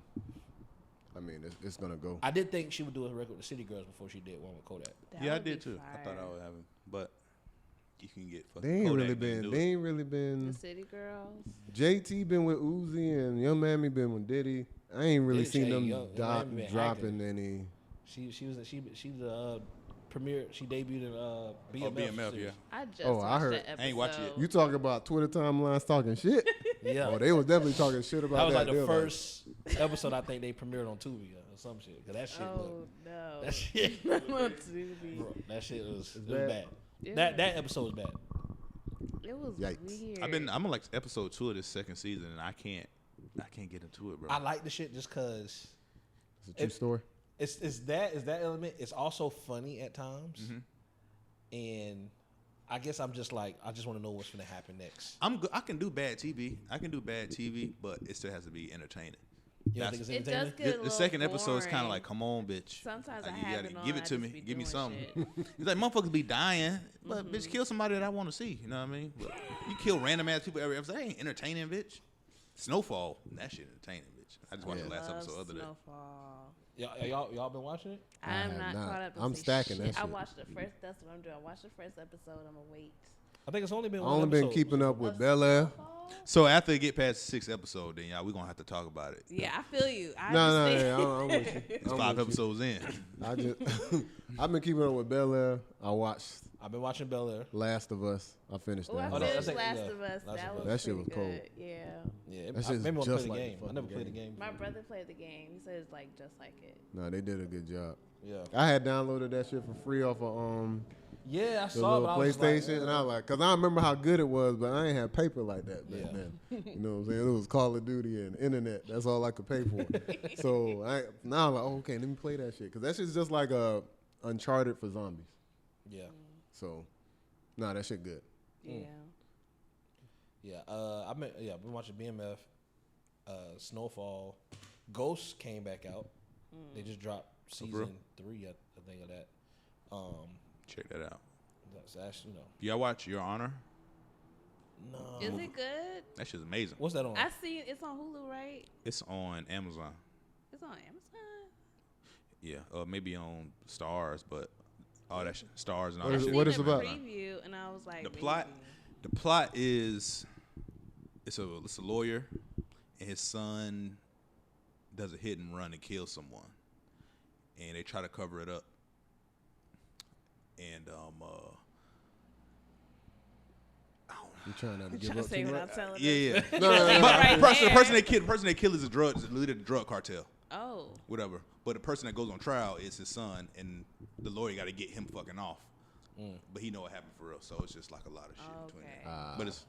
S3: I mean, it's gonna go.
S1: I did think she would do a record with the City Girls before she did one with Kodak.
S2: That
S4: Yeah, I
S2: would be
S4: did too. I thought
S2: fire.
S4: I would have him, but you can get fucking
S3: They ain't
S4: Kodak
S3: really
S4: to
S3: been.
S4: do
S3: They
S4: it.
S3: ain't really been.
S2: The City Girls.
S3: JT been with Uzi and Young Mammy been with Diddy. I ain't really
S1: Diddy,
S3: seen
S1: hey,
S3: them
S1: Young Mammy been
S3: dropping any.
S1: She the premiere. She debuted in BMF.
S4: BMF,
S1: series.
S4: yeah.
S2: I just
S3: Oh, I
S2: watched
S3: heard-
S2: that episode.
S4: I ain't watch it.
S3: You talk about Twitter timelines talking shit?
S1: Yeah.
S3: Oh, they was definitely talking shit about
S1: That was
S3: that.
S1: like
S3: They
S1: the
S3: was
S1: first episode I think they premiered on Tubi or some shit. Cause that shit
S2: Oh
S1: looked,
S2: no.
S1: that shit,
S2: Tubi.
S1: bro, that shit was
S3: bad.
S1: bad.
S2: Yeah.
S1: That episode was bad.
S2: It was
S3: Yikes.
S2: weird.
S4: I'm on like episode 2 of this second season, and I can't get into it, bro.
S1: I like the shit just cause
S3: It's a true story.
S1: it's that element. It's also funny at times,
S4: Mm-hmm.
S1: and I guess I'm just like I just want to know what's gonna happen next.
S4: I'm good. I can do bad TV. But it still has to be entertaining.
S1: You don't think
S4: That's-
S1: it's
S2: It does
S1: entertaining?
S2: get a
S4: The
S2: little
S4: second episode is kind
S2: boring.
S4: of like, come on, bitch.
S2: Sometimes
S4: Like,
S2: I
S4: you
S2: have
S4: gotta
S2: it on,
S4: give
S2: I
S4: it to
S2: just
S4: me.
S2: be
S4: Give me
S2: doing
S4: something.
S2: shit.
S4: It's like motherfuckers be dying, but bitch, kill somebody that I want to see. You know what I mean? But you kill random ass people every episode. That ain't entertaining, bitch. Snowfall, that shit entertaining, bitch. I just watched the last
S2: Love
S4: episode other day.
S2: Snowfall.
S1: Y'all been watching it?
S3: I
S2: I'm
S3: have
S2: not
S3: not.
S2: caught up. to
S3: I'm
S2: see
S3: stacking that
S2: shit. I
S3: shit.
S2: watched the first. That's what I'm doing. I watched the first episode. I'm gonna wait.
S1: I think it's only been
S3: I
S1: one
S3: only been
S1: episode.
S3: keeping up with
S2: Of
S3: Bel Air.
S2: Snowfall?
S4: So after it get past the 6th episode, then y'all we gonna have to talk about it.
S2: Yeah, I feel you. I
S3: No,
S2: understand.
S3: I'm with you.
S4: It's
S3: I'm
S4: 5
S3: with you.
S4: episodes in.
S3: I just I've been keeping up with Bel Air. I watched
S1: I've been watching Bel Air.
S3: Last of Us. I finished
S2: Oh, I
S3: that.
S1: Oh, no,
S2: finished
S1: that's
S2: Last
S1: like-
S2: of
S1: yeah,
S2: Us.
S1: Last
S2: That
S1: of
S2: was
S1: Us.
S3: That shit
S2: pretty
S3: was cold.
S2: good. Yeah.
S1: Yeah,
S3: That
S1: I
S3: shit's
S1: maybe want to
S3: just
S1: play the
S3: like the
S1: game. I
S3: fucking
S1: never played the
S3: game.
S1: game.
S2: My brother played the game. He said it's like just like it.
S3: No, they did a good job.
S1: Yeah,
S3: I had downloaded that shit for free off of
S1: yeah, I
S3: the
S1: saw it.
S3: little
S1: But I was
S3: PlayStation,
S1: like,
S3: and I was like, cause I remember how good it was, but I ain't had paper like that back
S1: Yeah.
S3: then. You know what I'm saying? It was Call of Duty and internet. That's all I could pay for. So now I'm like, oh, okay, let me play that shit, cause that shit's just like a Uncharted for zombies.
S1: yeah,
S3: So, nah, that shit good.
S2: Yeah.
S1: yeah. I've been watching BMF, Snowfall, Ghost came back out. They just dropped
S4: Oh, for real?
S1: season 3, I think of that.
S4: Check that out.
S1: That's actually
S4: Y'all watch Your Honor?
S1: no.
S2: Is it good?
S4: That shit's amazing.
S1: What's that on?
S2: I see it's on Hulu, right?
S4: It's on Amazon.
S2: It's on Amazon.
S4: Yeah, maybe on Stars, but all that shit, Stars and all
S3: What
S4: that
S3: is-
S4: shit.
S3: what
S2: I
S3: is
S2: seen
S3: it
S2: the
S3: about?
S2: preview and I was like,
S4: The plot, the plot is it's a lawyer and his son does a hit and run and kills someone, and they try to cover it up. And
S3: You trying not to
S2: I'm
S3: give
S2: trying to
S3: up
S2: say
S3: too
S2: what I'm
S3: much?
S2: telling
S4: yeah,
S2: us.
S4: yeah.
S3: No, no, no.
S4: But
S2: Right
S4: the person
S2: there.
S4: they kill is the leader of the drug cartel,
S2: Oh.
S4: whatever. But the person that goes on trial is his son, and the lawyer got to get him fucking off. but he know what happened for real. So it's just like a lot of shit between it. But it's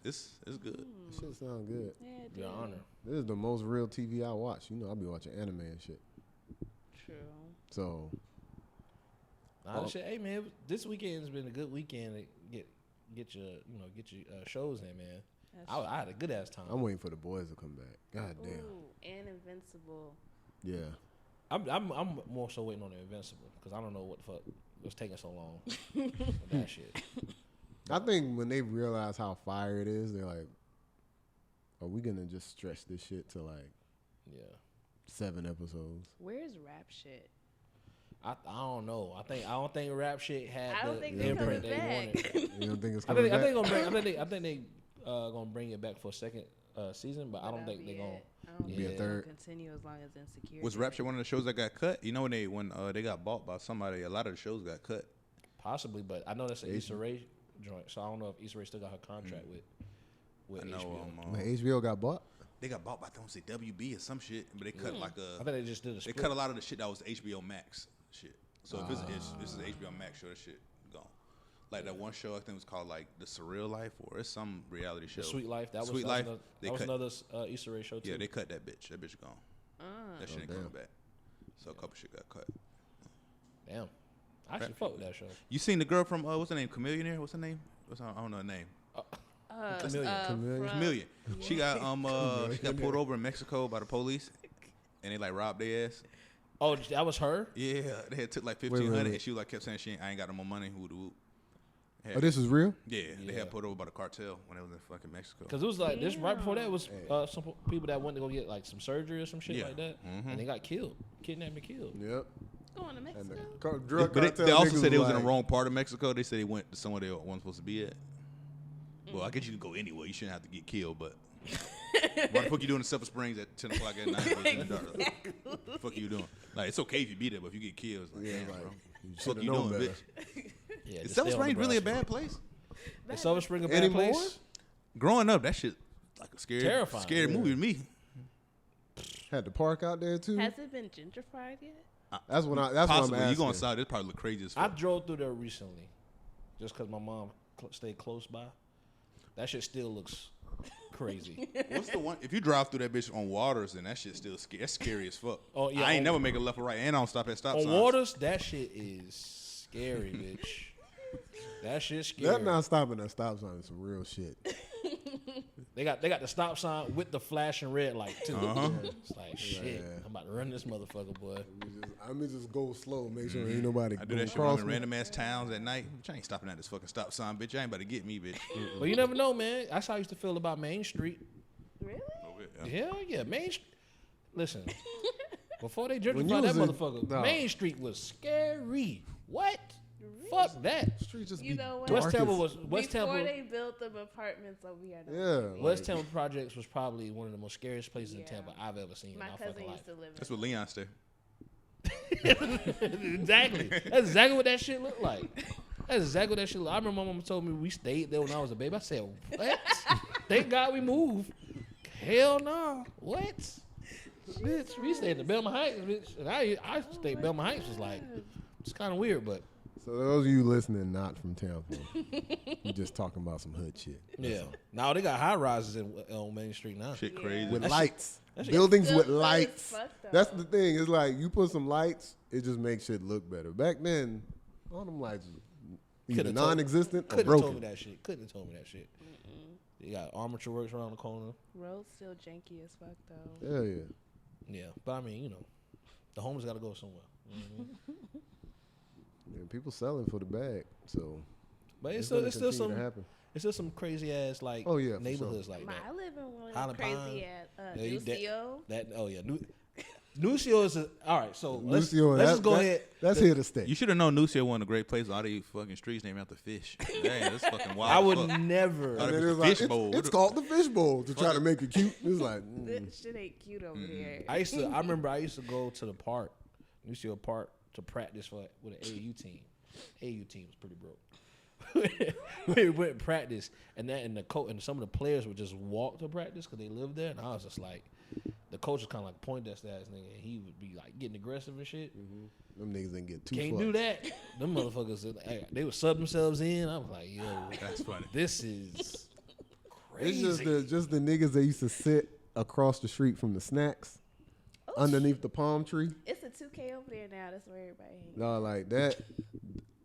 S4: good.
S3: This shit sound good.
S2: Yeah,
S1: Your honor.
S3: This is the most real TV I watch. You know, I be watching anime and shit.
S2: True.
S3: So.
S1: Shit, hey man, this weekend's been a good weekend to get your shows in, man. I had a good ass time.
S3: I'm waiting for the boys to come back. God damn.
S2: Ooh, and Invincible.
S3: Yeah.
S1: I'm more so waiting on the Invincible because I don't know what the fuck was taking so long with that shit.
S3: I think when they realize how fire it is, they're like, are we gonna just stretch this shit to like 7 episodes?
S2: Where's rap shit?
S1: I don't know. I don't think rap shit had the
S2: imprint
S1: they wanted.
S3: You don't think it's coming back?
S1: I think they gonna bring it back for a second season, but I don't think they're gonna
S3: be a third.
S2: Continue as long as Insecure.
S4: Was Rap Shit one of the shows that got cut? You know when they got bought by somebody, a lot of the shows got cut.
S1: Possibly, but I know that's an Issa Rae joint, so I don't know if Issa Rae still got her contract with HBO.
S3: When HBO got bought?
S4: They got bought by, I don't say WB or some shit, but they cut like a.
S1: I think they just did a split.
S4: They cut a lot of the shit that was HBO Max shit. So if this is an HBO Max show, that shit gone. Like that one show I think was called like The Surreal Life or it's some reality show.
S1: The Sweet Life. That
S4: Sweet Life.
S1: That was another Issa Rae show too.
S4: Yeah, they cut that bitch. That bitch gone. That shit ain't coming back. So a couple shit got cut.
S1: Damn. I actually fuck with that show.
S4: You seen the girl from what's her name? Chameleonaire? What's her name? I don't know her name. Chameleon. She got she got pulled over in Mexico by the police, and they like robbed their ass.
S1: Oh, that was her?
S4: Yeah, they had took like $1,500, and she like kept saying I ain't got no more money. Whoop.
S3: Oh, this is real?
S4: Yeah, they had pulled over by the cartel when they was in fucking Mexico.
S1: Because it was like this right before that was some people that went to go get like some surgery or some shit like that, and they got kidnapped and killed.
S3: Yep.
S2: Going to Mexico.
S3: But
S4: they also said they was in the wrong part of Mexico. They said they went to somewhere they weren't supposed to be at. Well, I guess you can go anywhere. You shouldn't have to get killed, but what the fuck you doing in Silver Springs at 10 o'clock at night? What the fuck you doing? Like, it's okay if you be there, but if you get killed, it's like, damn, bro. What the fuck you doing, bitch?
S1: Yeah,
S4: is Silver Springs really a bad place?
S1: Is Silver Spring a bad place?
S4: Growing up, that shit like a scary movie to me.
S3: Had the park out there too.
S2: Has it been gentrified yet?
S3: That's what I'm asking.
S4: You going south? It probably look crazy as fuck.
S1: I drove through there recently, just because my mom stayed close by. That shit still looks crazy.
S4: What's the one? If you drive through that bitch on Waters, then that shit still scary. That's scary as fuck.
S1: Oh yeah,
S4: I ain't never make a left or right, and I don't stop at stop signs.
S1: On Waters, that shit is scary, bitch. That shit's scary.
S3: That not stopping at stop sign is some real shit.
S1: They got the stop sign with the flashing red light too. It's like shit. I'm about to run this motherfucker, boy.
S3: I'm just go slow, make sure ain't nobody.
S4: I do that shit in random ass towns at night. Bitch, I ain't stopping at this fucking stop sign, bitch. I ain't about to get me, bitch.
S1: But you never know, man. That's how I used to feel about Main Street.
S2: Really?
S1: Hell yeah, Main Street. Listen, before they gentrified that motherfucker, Main Street was scary. What? Fuck that.
S3: Street just
S2: you know what?
S1: West Tampa was
S2: before they built them apartments over here.
S3: Yeah,
S1: West Tampa Projects was probably one of the most scariest places in Tampa I've ever seen.
S2: My
S1: in my
S2: cousin
S1: fucking
S2: used to live.
S4: That's what Leon stay.
S1: Exactly. That's exactly what that shit looked like. That's exactly what that shit looked like. I remember my mom told me we stayed there when I was a baby. I said, what? Thank God we moved. Hell no. What? Bitch, we stayed in Belmont Heights, bitch. And I stayed in Belmont Heights was like, it's kind of weird, but.
S3: So those of you listening not from Tampa, you just talking about some hood shit.
S1: Yeah. Now they got high rises on Main Street now.
S4: Shit crazy.
S3: With lights. Buildings with lights. That's the thing. It's like you put some lights, it just makes shit look better. Back then, all them lights either non-existent or broken.
S1: Couldn't have told me that shit. You got Armature Works around the corner.
S2: Road's still janky as fuck though.
S3: Hell yeah.
S1: Yeah, but I mean, you know, the homeless got to go somewhere.
S3: Yeah, people selling for the bag, so.
S1: But it's still some crazy ass like neighborhoods like that.
S2: I live in one
S1: Highland
S2: crazy ass Nucio.
S1: Nucio is all right. So let's just go ahead.
S3: That's here to stay.
S4: You should have known Nucio one of the great places. All these fucking streets named after fish. Damn, that's fucking wild.
S1: I would never.
S3: It's called the Fish Bowl to try to make it cute. It's like
S2: this shit ain't cute over here.
S1: I remember I used to go to the park, Nucio Park, to practice with an AAU team. AAU team was pretty broke. We went and practice, and some of the players would just walk to practice because they lived there, and I was just like, the coach was kind of like Poindexter ass nigga. And he would be like getting aggressive and shit.
S3: Them niggas didn't get too.
S1: Can't do that. Them motherfuckers, they would sub themselves in. I was like, yo,
S4: That's funny.
S1: this is crazy.
S3: It's just the niggas that used to sit across the street from the snacks underneath the palm tree.
S2: It's a 2K over there now. That's where everybody hangs.
S3: No, like that.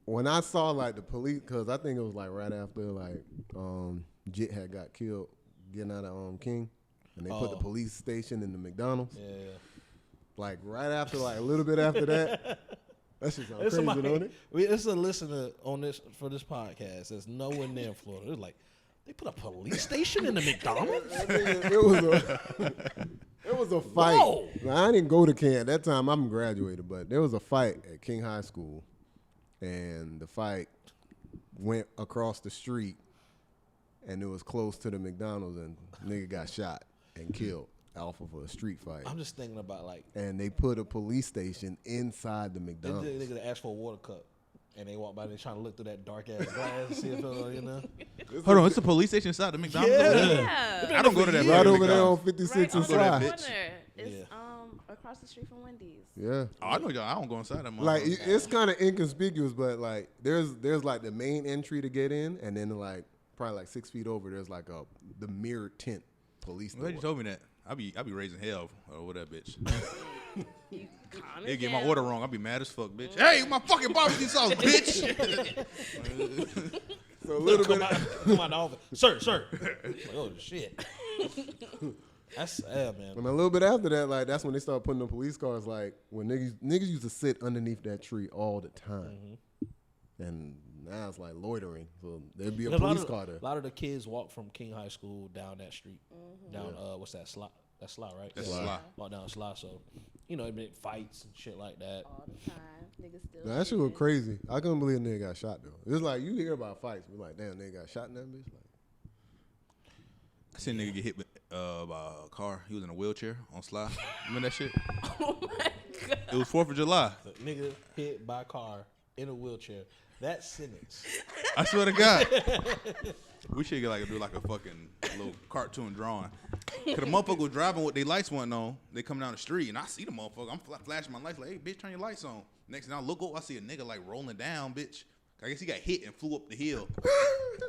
S3: When I saw like the police, cause I think it was like right after like Jit had got killed getting out of King, and they put the police station in the McDonald's.
S1: Yeah.
S3: Like right after, like a little bit after that. That shit sound crazy, don't it?
S1: It's a listener on this for this podcast that's nowhere near Florida. It's like they put a police station in the McDonald's.
S3: It was a fight.
S1: Whoa.
S3: Now, I didn't go to King at that time. I'm graduated, but there was a fight at King High School, and the fight went across the street, and it was close to the McDonald's, and nigga got shot and killed off of a street fight.
S1: I'm just thinking about like,
S3: and they put a police station inside the
S1: they
S3: McDonald's.
S1: nigga asked for a water cup, and they walk by, they trying to look through that dark ass glass, see if you know.
S4: Hold on, it's a police station inside the McDonald's.
S2: Yeah.
S4: I don't go to that.
S3: Right over
S4: McDonald's.
S3: there on 56 and
S2: on
S3: Sly.
S2: the
S4: bitch.
S2: corner. It's across the street from Wendy's.
S3: Yeah.
S4: Oh, I know y'all. I don't go inside that motherfucker.
S3: Like it's kind of inconspicuous, but like there's like the main entry to get in, and then like probably like 6 feet over, there's like the mirror tent police door.
S4: Glad you told me that. I be raising hell over that bitch.
S2: Calm
S4: They
S2: it
S4: get my
S2: down.
S4: order wrong. I be mad as fuck, bitch. Hey, my fucking barbecue sauce, bitch.
S3: So a little
S1: come
S3: bit.
S1: out the office, sir. Like, oh shit. That's sad, man.
S3: And a little bit after that, like that's when they started putting the police cars. Like when niggas used to sit underneath that tree all the time, and now it's like loitering. So there'd be a police car there.
S1: A lot of the kids walk from King High School down that street, down what's that Sly? That's Sly, right?
S4: That's Sly.
S1: Walk down Sly. So it been fights and shit like that.
S2: All the time. Niggas still
S3: Now, that shit was
S2: shooting.
S3: crazy. I couldn't believe a nigga got shot though. It's like you hear about fights, but like damn, nigga got shot in that bitch. Like,
S4: I seen a nigga get hit by a car. He was in a wheelchair on Sly. Remember that shit?
S2: Oh my God.
S4: It was 4th of July.
S1: The nigga hit by a car in a wheelchair. That sentence.
S4: I swear to God. We should do like a fucking little cartoon drawing. Cause the motherfucker was driving with their lights wasn't on. They come down the street and I see the motherfucker. I'm flashing my lights like, hey, bitch, turn your lights on. Next thing I look up, I see a nigga like rolling down, bitch. I guess he got hit and flew up the hill.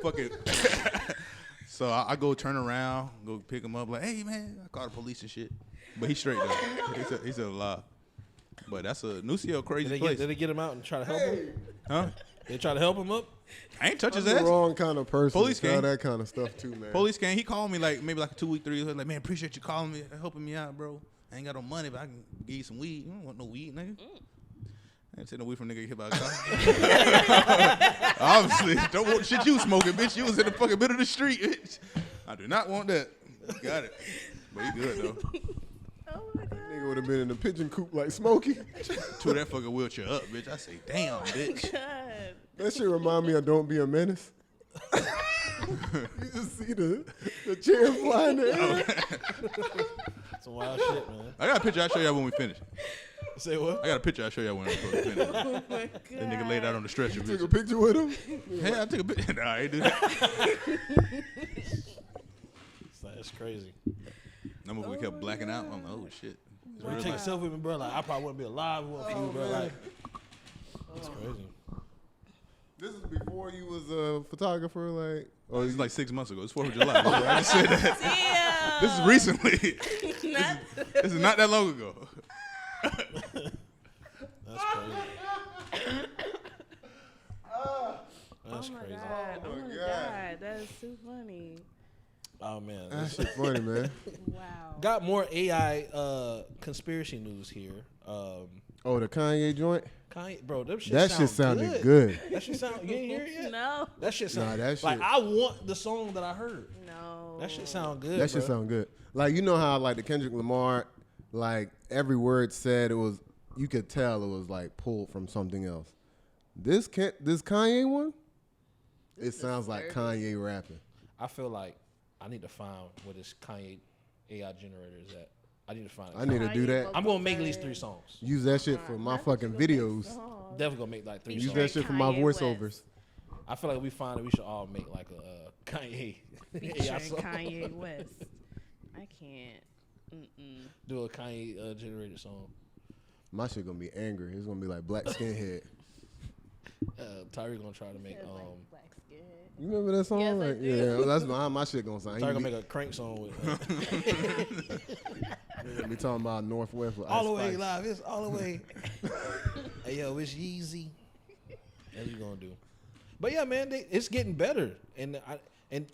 S4: Fucking. So I go turn around, go pick him up like, hey, man, I called the police and shit. But he's straight though. He's still alive. But that's a Nucio crazy place.
S1: Did they get him out and try to help him?
S4: Huh?
S1: They try to help him up?
S4: I ain't touch his
S3: I'm the
S4: ass.
S3: wrong kind of person.
S4: Police
S3: to tell
S4: came.
S3: that kind of stuff too, man.
S4: Police came. He called me like maybe like 2 weeks, 3 weeks. Like, man, appreciate you calling me, helping me out, bro. I ain't got no money, but I can give you some weed. You don't want no weed, nigga. I ain't taking no weed from a nigga hit by a car. Obviously, don't want shit you smoking, bitch. You was in the fucking middle of the street, bitch. I do not want that. Got it. But he good though.
S2: Oh my God.
S3: Nigga would have been in the pigeon coop like Smokey.
S4: Tore that fucking wheelchair up, bitch. I say, damn, bitch.
S2: God.
S3: That shit remind me of Don't Be a Menace. You just see the chair flying in the air.
S1: Some wild shit, man.
S4: I got a picture I'll show y'all when we finish.
S1: Say what?
S4: I got a picture I'll show y'all when we finish.
S2: Oh my God.
S4: That nigga laid out on the stretcher,
S3: Took a
S4: bitch.
S3: picture with him.
S4: Hey, I took a picture. Nah, I ain't do that.
S1: That's crazy.
S4: That movie we kept blacking out. I'm like, oh shit. It's
S1: Bro, you
S4: real
S1: take a
S4: life.
S1: selfie with me, bro. Like, I probably wouldn't be alive if it wasn't for you, bro. Like, that's crazy.
S3: This is before you was a photographer, like.
S4: Oh, this is like 6 months ago. It's 4th of July. I just said that. This is recently. This is not that long ago.
S1: That's crazy. That's
S2: Oh my
S1: crazy.
S2: God.
S3: Oh
S2: Oh
S3: my
S2: my
S3: God.
S2: God. That is too funny.
S1: Oh, man.
S3: That shit funny, man.
S2: Wow.
S1: Got more AI conspiracy news here.
S3: Oh, the Kanye joint?
S1: Kanye, bro, them shit
S3: That
S1: sound
S3: shit sounded good.
S1: That shit sound. You ain't hear it yet?
S2: No.
S1: That shit sound.
S3: Nah, that
S1: like
S3: shit-
S1: I want the song that I heard.
S2: No.
S1: That shit sound good.
S3: That shit
S1: bro.
S3: sound good. Like, you know how, like, the Kendrick Lamar, like, every word said it was, you could tell it was, like, pulled from something else. This Kanye one, it sounds like Kanye rapping.
S1: I feel like I need to find where this Kanye AI generator is at. I need to find it.
S3: I need to do that.
S1: I'm gonna make at least 3 songs.
S3: Use that shit for my fucking videos.
S1: Definitely gonna make like 3
S3: Use
S1: songs.
S3: that shit for my
S2: Kanye West.
S3: voiceovers.
S1: I feel like we find that we should all make like a Kanye AI
S2: Featuring
S1: song.
S2: Kanye West. I can't.
S1: Do a Kanye generated song.
S3: My shit gonna be angry. It's gonna be like Black Skinhead.
S1: Tyree gonna try to make
S2: Black Skin.
S3: You remember that song?
S2: Yes, I
S3: Like,
S2: do.
S3: yeah, that's my shit gonna sound.
S1: Tyree gonna make a crank song with
S3: We talking about Northwest with
S1: all the
S3: Ice
S1: way
S3: Spice.
S1: live. It's all the way. Hey yo, it's Yeezy. That's what you gonna do. But yeah, man, it's getting better,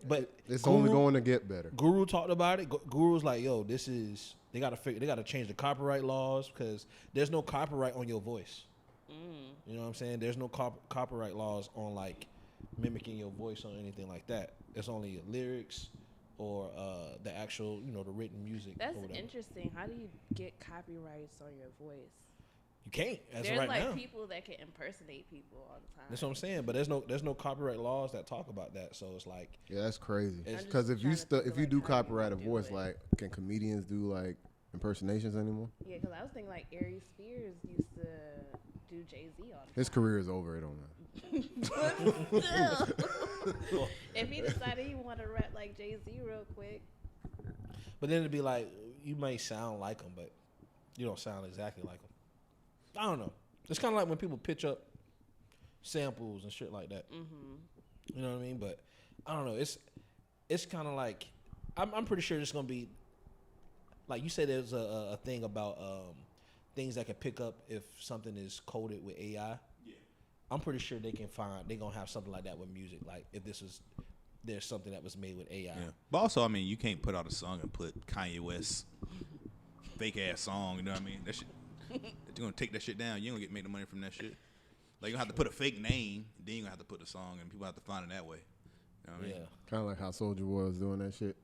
S1: but
S3: It's only going to get better.
S1: Guru talked about it. Guru's like, yo, they gotta change the copyright laws because there's no copyright on your voice. You know what I'm saying? There's no copyright laws on like mimicking your voice or anything like that. It's only lyrics or the actual, the written music.
S2: That's interesting. How do you get copyrights on your voice?
S1: You can't.
S2: There's
S1: right
S2: like
S1: now.
S2: people that can impersonate people all the time.
S1: That's what I'm saying. But there's no copyright laws that talk about that. So it's like,
S3: Yeah, that's crazy.
S1: It's-
S3: Because if you do
S2: how
S3: copyright a
S2: you do
S3: voice,
S2: it.
S3: like, can comedians do like impersonations anymore?
S2: Yeah, because I was thinking like Ari Spears used to do Jay-Z all the time.
S3: His career is over. It don't matter.
S2: But still, if he decided he wanted to rap like Jay-Z real quick,
S1: but then it'd be like, you may sound like him, but you don't sound exactly like him. I don't know. It's kind of like when people pitch up samples and shit like that. You know what I mean? But I don't know. It's kind of like I'm pretty sure it's gonna be like you said. There's a thing about things that can pick up if something is coded with AI. Yeah. I'm pretty sure they're gonna have something like that with music. Like if there's something that was made with AI.
S4: Yeah. But also, I mean, you can't put out a song and put Kanye West fake ass song. You know what I mean? That shit. You're gonna take that shit down. You ain't gonna make the money from that shit. Like you gonna have to put a fake name, then you gonna have to put the song, and people have to find it that way. You know what I mean?
S3: Kind of like how Soulja Boy was doing that shit.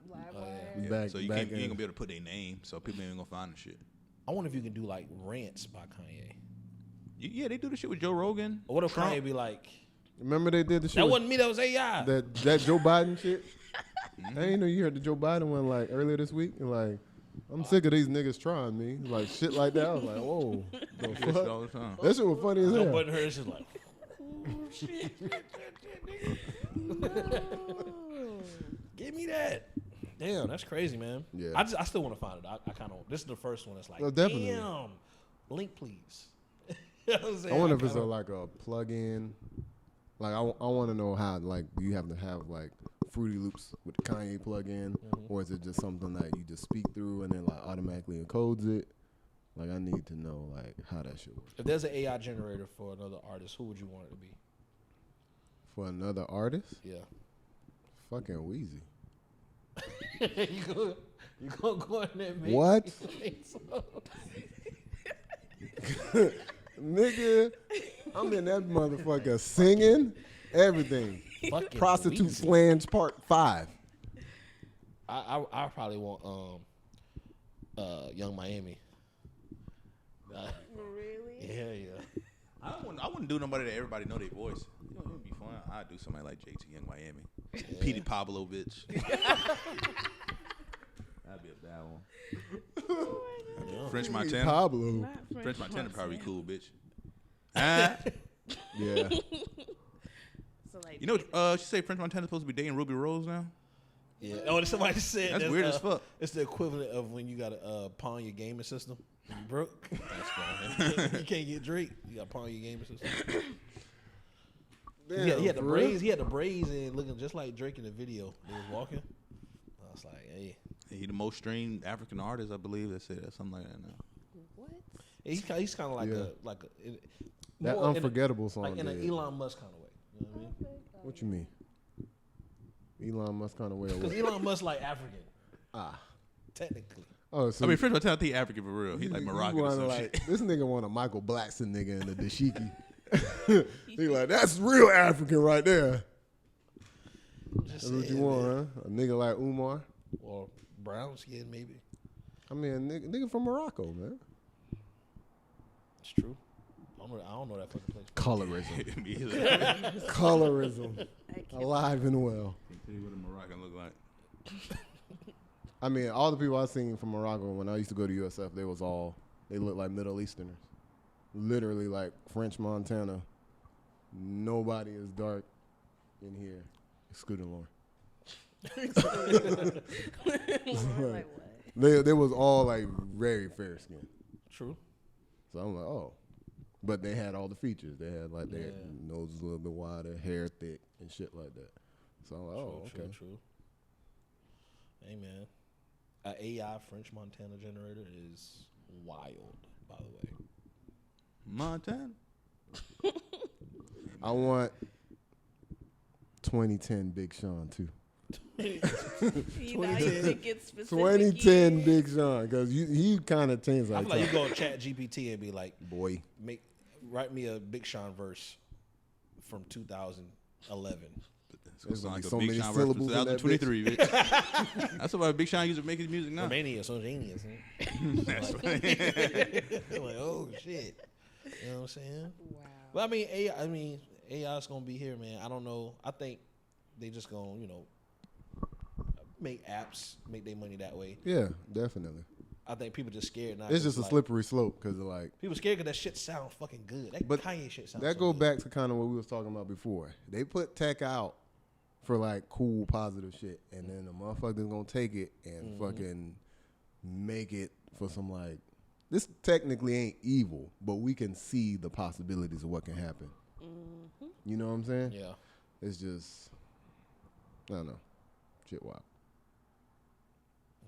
S2: Live Wire.
S4: Yeah.
S3: Back-
S4: So you
S3: back
S4: ain't
S3: in-
S4: gonna be able to put their name, so people ain't gonna find the shit.
S1: I wonder if you can do like rants by Kanye.
S4: Yeah, they do the shit with Joe Rogan.
S1: Or what if
S4: Trump.
S1: Kanye be like,
S3: Remember they did the shit.
S1: that
S3: with-
S1: wasn't me, that was AI.
S3: that Joe Biden shit. I didn't know you heard the Joe Biden one like earlier this week, and like I'm sick of these niggas trying me, like shit like that. I was like, whoa, the
S4: They do that shit all
S3: fuck?
S4: the time.
S3: That shit was funny as
S1: Joe
S3: hell.
S1: Budden heard it's just like, oh, shit. Give me that. Damn, that's crazy, man.
S3: Yeah.
S1: I still want to find it. I kind of. This is the first one that's like,
S3: Oh, definitely.
S1: damn. Link, please. You know what I'm saying?
S3: I wonder if it's
S1: kinda-
S3: like a plug-in. Like I want to know how like do you have to have like Fruity Loops with the Kanye plug-in, or is it just something that you just speak through and then like automatically encodes it? Like I need to know like how that shit works.
S1: If there's an AI generator for another artist, who would you want it to be?
S3: For another artist,
S1: Yeah.
S3: fucking Wheezy.
S1: you gonna go in there and make
S3: What?
S1: make some-
S3: Nigga, I'm in that motherfucker singing everything.
S1: Fucking
S3: Prostitute
S1: Weezy.
S3: Flange Part 5.
S1: I probably want Young Miami.
S2: Really?
S1: Yeah.
S4: I wouldn't do nobody that everybody know their voice. You know, it would be fun. I'd do somebody like JT Young Miami, Petey Pablo, bitch. That'd be a bad one. French Montana.
S3: Pablo.
S2: Not
S4: French Montana probably
S2: Montana.
S4: cool, bitch. Ah.
S3: Yeah.
S2: So like,
S4: You know, she say French Montana's supposed to be dating Ruby Rose now.
S1: Yeah. Oh, somebody said
S4: That's weird as fuck.
S1: It's the equivalent of when you gotta pawn your gaming system. You broke. That's fine. You can't get Drake. You gotta pawn your gaming system.
S3: Damn,
S1: He had the
S3: for real?
S1: braids. He had the braids and looking just like Drake in the video. He was walking. I was like, hey.
S4: He the most streamed African artist, I believe. They say that something like that now.
S2: what?
S1: He's kind of like
S3: Yeah. That
S1: more in a-
S3: unforgettable song.
S1: like in an
S3: did.
S1: Elon Musk kind of way. You know what I mean?
S3: What you mean? Elon Musk kind of way. Or
S1: Because
S3: what?
S1: Elon Musk like African,
S3: Ah.
S1: technically.
S3: Oh, so
S4: I mean, French Montana, I think African for real. He's like
S3: you
S4: Moroccan or
S3: wanna,
S4: some
S3: like,
S4: shit.
S3: This nigga want a Michael Blackson nigga in the dashiki. He like, that's real African right there.
S1: Just
S3: That's what you
S1: saying,
S3: want,
S1: man.
S3: huh? A nigga like Umar.
S1: Or brown skin, maybe.
S3: I mean, a nigga from Morocco, man.
S1: It's true. I don't know that fucking place.
S3: Colorism.
S4: Me either.
S3: Colorism.
S2: I can't.
S3: Alive and well.
S4: Can't tell you what a Moroccan look like.
S3: I mean, all the people I seen from Morocco when I used to go to USF, they look like Middle Easterners. Literally like French Montana. Nobody is dark in here, excluding Lauren.
S2: Lauren, like what?
S3: They was all like very fair skin.
S1: True.
S3: So I'm like, oh. But they had all the features. They had like their nose was a little bit wider, hair thick, and shit like that. So I'm like, okay.
S1: True. Hey, man. An AI French Montana generator is wild, by the way.
S4: Montana.
S3: I want 2010 Big Sean, too.
S2: You think it's specific
S3: 2010
S2: years?
S3: Big Sean, because he kind of tends
S1: I
S3: like,
S1: feel like you go on Chat GPT and be like,
S3: boy.
S1: Write me a Big Sean verse from 2011.
S3: There's
S4: Sound like
S3: so
S4: a Big
S3: many
S4: Sean verse from
S3: syllables in that
S4: 2023, bitch. That's why Big Sean used to make his music now.
S1: Romania, so genius. Huh?
S4: That's
S1: like, like, oh shit. You know what I'm saying?
S2: Wow.
S1: Well, AI is gonna be here, man. I don't know. I think they just gonna, make apps, make their money that way.
S3: Yeah, definitely.
S1: I think people just scared now.
S3: It's just a slippery slope because like
S1: people scared because that shit sound fucking good. That Kanye shit sounds.
S3: That
S1: so
S3: go
S1: good.
S3: back to kind of what we was talking about before. They put tech out for like cool, positive shit, and then the motherfuckers gonna take it and fucking make it for some like. This technically ain't evil, but we can see the possibilities of what can happen.
S2: Mm-hmm.
S3: You know what I'm saying?
S1: Yeah.
S3: It's just, I don't know, shit wild.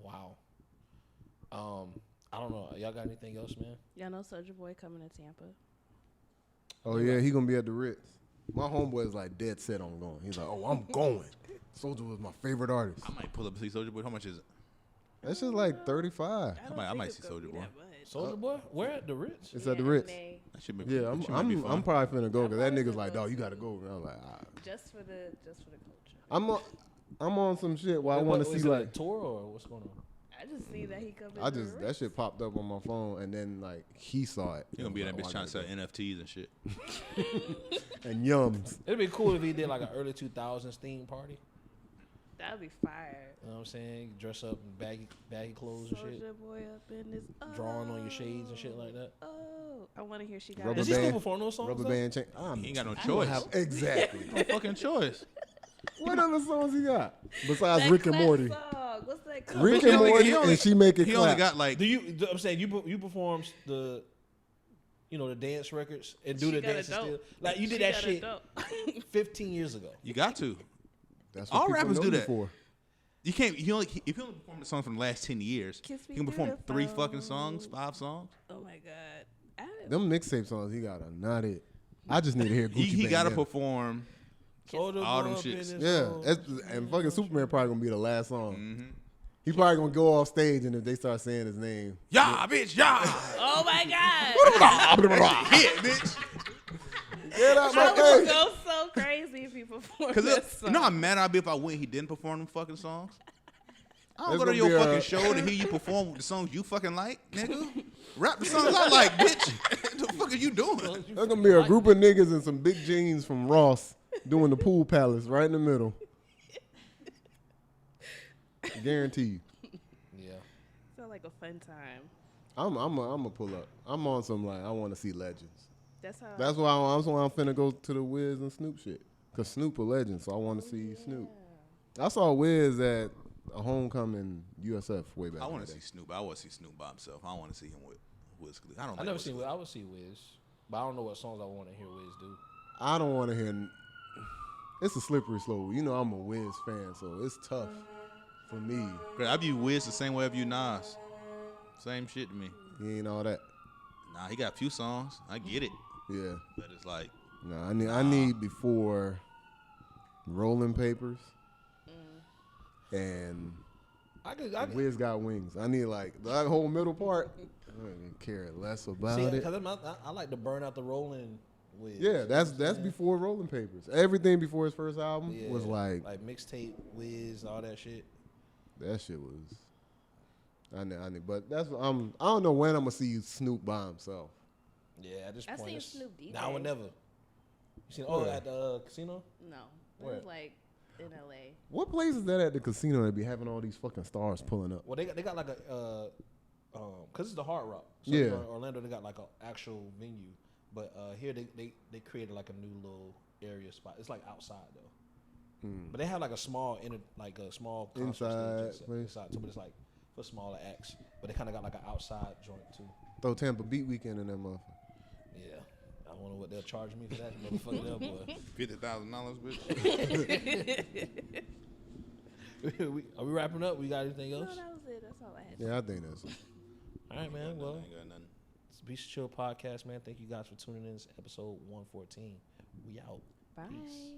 S1: Wow. I don't know. Y'all got anything else, man?
S2: Y'all know Soulja Boy coming to Tampa.
S3: Oh yeah, he gonna be at the Ritz. My homeboy is like dead set on going. He's like, oh, I'm going. Soulja was my favorite artist.
S4: I might pull up and see Soulja Boy. How much is it?
S3: That's just like 35.
S4: I might see Soulja Boy.
S1: Soulja Boy? Where at the Ritz?
S3: It's at the Ritz.
S4: That should be,
S3: Yeah, I'm probably finna go because that nigga's like, dog, you gotta go. And I'm like,
S2: just for the culture.
S3: I'm on some shit where I
S1: Wait,
S3: want to
S1: what,
S3: see
S1: is it
S3: like
S1: a tour or what's going on?
S2: I just see that he coming.
S3: that shit popped up on my phone and then like he saw it.
S4: You're gonna be in that
S3: like,
S4: bitch trying to sell NFTs and shit.
S3: and yums.
S1: It'd be cool if he did like an early 2000s theme party.
S2: That'd be fire.
S1: You know what I'm saying? Dress up in baggy clothes and shit.
S2: Soulja Boy up in this.
S1: Drawing on your shades and shit like that.
S2: Oh, I want to hear she got.
S3: Rubber
S1: Does he still
S3: band-
S1: perform those songs?
S3: Rubber
S1: though?
S3: band chain.
S4: He ain't got no
S3: I don't
S4: choice.
S3: have- exactly.
S4: No fucking choice.
S3: What other songs he got besides
S2: That
S3: Rick and
S2: clap
S3: Morty?
S2: Song. What's that called?
S3: Rick
S4: He
S3: and
S4: only-
S3: Morty
S4: he only-
S3: and she make it
S4: He
S3: clap.
S4: only got like.
S1: I'm saying you perform the, the dance records and do
S2: She
S1: the
S2: got a
S1: dances
S2: dope.
S1: still. Like you did
S2: She
S1: that
S2: got a
S1: shit
S2: dope.
S1: 15 years ago.
S4: You got to.
S3: That's
S4: All
S3: what people
S4: rappers
S3: know
S4: do
S3: you
S4: that.
S3: for.
S4: You can't. If you only perform the songs from the last 10 years,
S2: Kiss
S4: you
S2: me
S4: can perform
S2: through the
S4: 3 fucking
S2: phone.
S4: songs, 5 songs.
S2: Oh my god.
S3: Them mixtape songs he got are not it. I just need to hear Gucci
S4: He got to
S3: Bandana.
S4: perform.
S1: Soulja
S4: All
S1: Boy
S4: them
S1: up
S4: shits.
S1: in his
S3: Yeah,
S1: hole.
S3: and fucking Superman probably gonna be the last song.
S4: Mm-hmm.
S3: He probably gonna go off stage and if they start saying his name,
S4: Yeah, bitch, yeah.
S2: Oh my god.
S4: Hit, bitch.
S3: get out
S2: I
S3: my
S2: would
S3: face.
S2: go so crazy if he performed
S4: Cause
S2: that song.
S4: you know how mad I'd be if I went, he didn't perform them fucking songs. I don't
S3: There's
S4: go to
S3: gonna
S4: your
S3: be
S4: fucking
S3: a-
S4: show to hear you perform the songs you fucking like, nigga. Rap the songs I like, bitch. What the fuck are you doing?
S3: There's gonna be a group of niggas in some big jeans from Ross doing the pool palace right in the middle. Guaranteed.
S1: Yeah.
S2: Sound like a fun time.
S3: I'm a pull up. I'm on some like I want to see legends.
S2: That's how.
S3: That's why I'm finna go to the Wiz and Snoop shit. Cause Snoop a legend, so I want to see Snoop. I saw Wiz at a homecoming USF way back.
S4: I
S3: in
S4: want
S3: the
S4: to
S3: day.
S4: see Snoop. I want to see Snoop by himself. I want to see him with Wiz Khalifa. I don't.
S1: I
S4: like
S1: never
S4: Wiz
S1: seen.
S4: Khalifa.
S1: I would see Wiz, but I don't know what songs I want to hear Wiz do.
S3: I don't want to hear. It's a slippery slope. You know I'm a Wiz fan, so it's tough for me.
S4: Cause I view Wiz the same way I view Nas. Same shit to me.
S3: He ain't all that.
S4: Nah, he got a few songs. I get it,
S3: Yeah.
S4: but it's like
S3: No, I need before Rolling Papers and
S1: I could
S3: Wiz Got Wings. I need like that whole middle part. I don't care less about
S1: see
S3: it.
S1: because I like to burn out the Rolling Wiz.
S3: Yeah, that's before Rolling Papers. Everything before his first album
S1: Yeah,
S3: was like
S1: mixtape Wiz, all that shit.
S3: that shit was. I need, but that's I don't know when I'm gonna see Snoop by himself.
S1: Yeah, at this
S2: I
S1: point,
S2: seen
S1: it's
S2: Snoop DJ.
S1: now or never. You seen
S3: Where?
S1: at the casino?
S2: No, it
S1: Where?
S2: was like in LA.
S3: What place is that at the casino that be having all these fucking stars pulling up?
S1: Well, they got like a because it's the Hard Rock. So
S3: Yeah.
S1: in Orlando they got like an actual venue, but here they created like a new little area spot. It's like outside though, but they have like a small concert
S3: Inside
S1: stage
S3: place.
S1: inside. So but it's like for smaller acts, but they kind of got like an outside joint too.
S3: Throw Tampa Beat Weekend in that motherfucker.
S1: Yeah, I don't know what they'll charge me for that motherfucker there, boy.
S4: $50,000, bitch.
S1: Are we wrapping up? We got anything else?
S2: No, that was it. That's all I had.
S3: Yeah, I think that's it.
S1: All right, man. Well,
S4: Ain't got nothing.
S1: it's Beats and Chill podcast, man. Thank you guys for tuning in. It's episode 114. We out.
S2: Bye.
S1: Peace.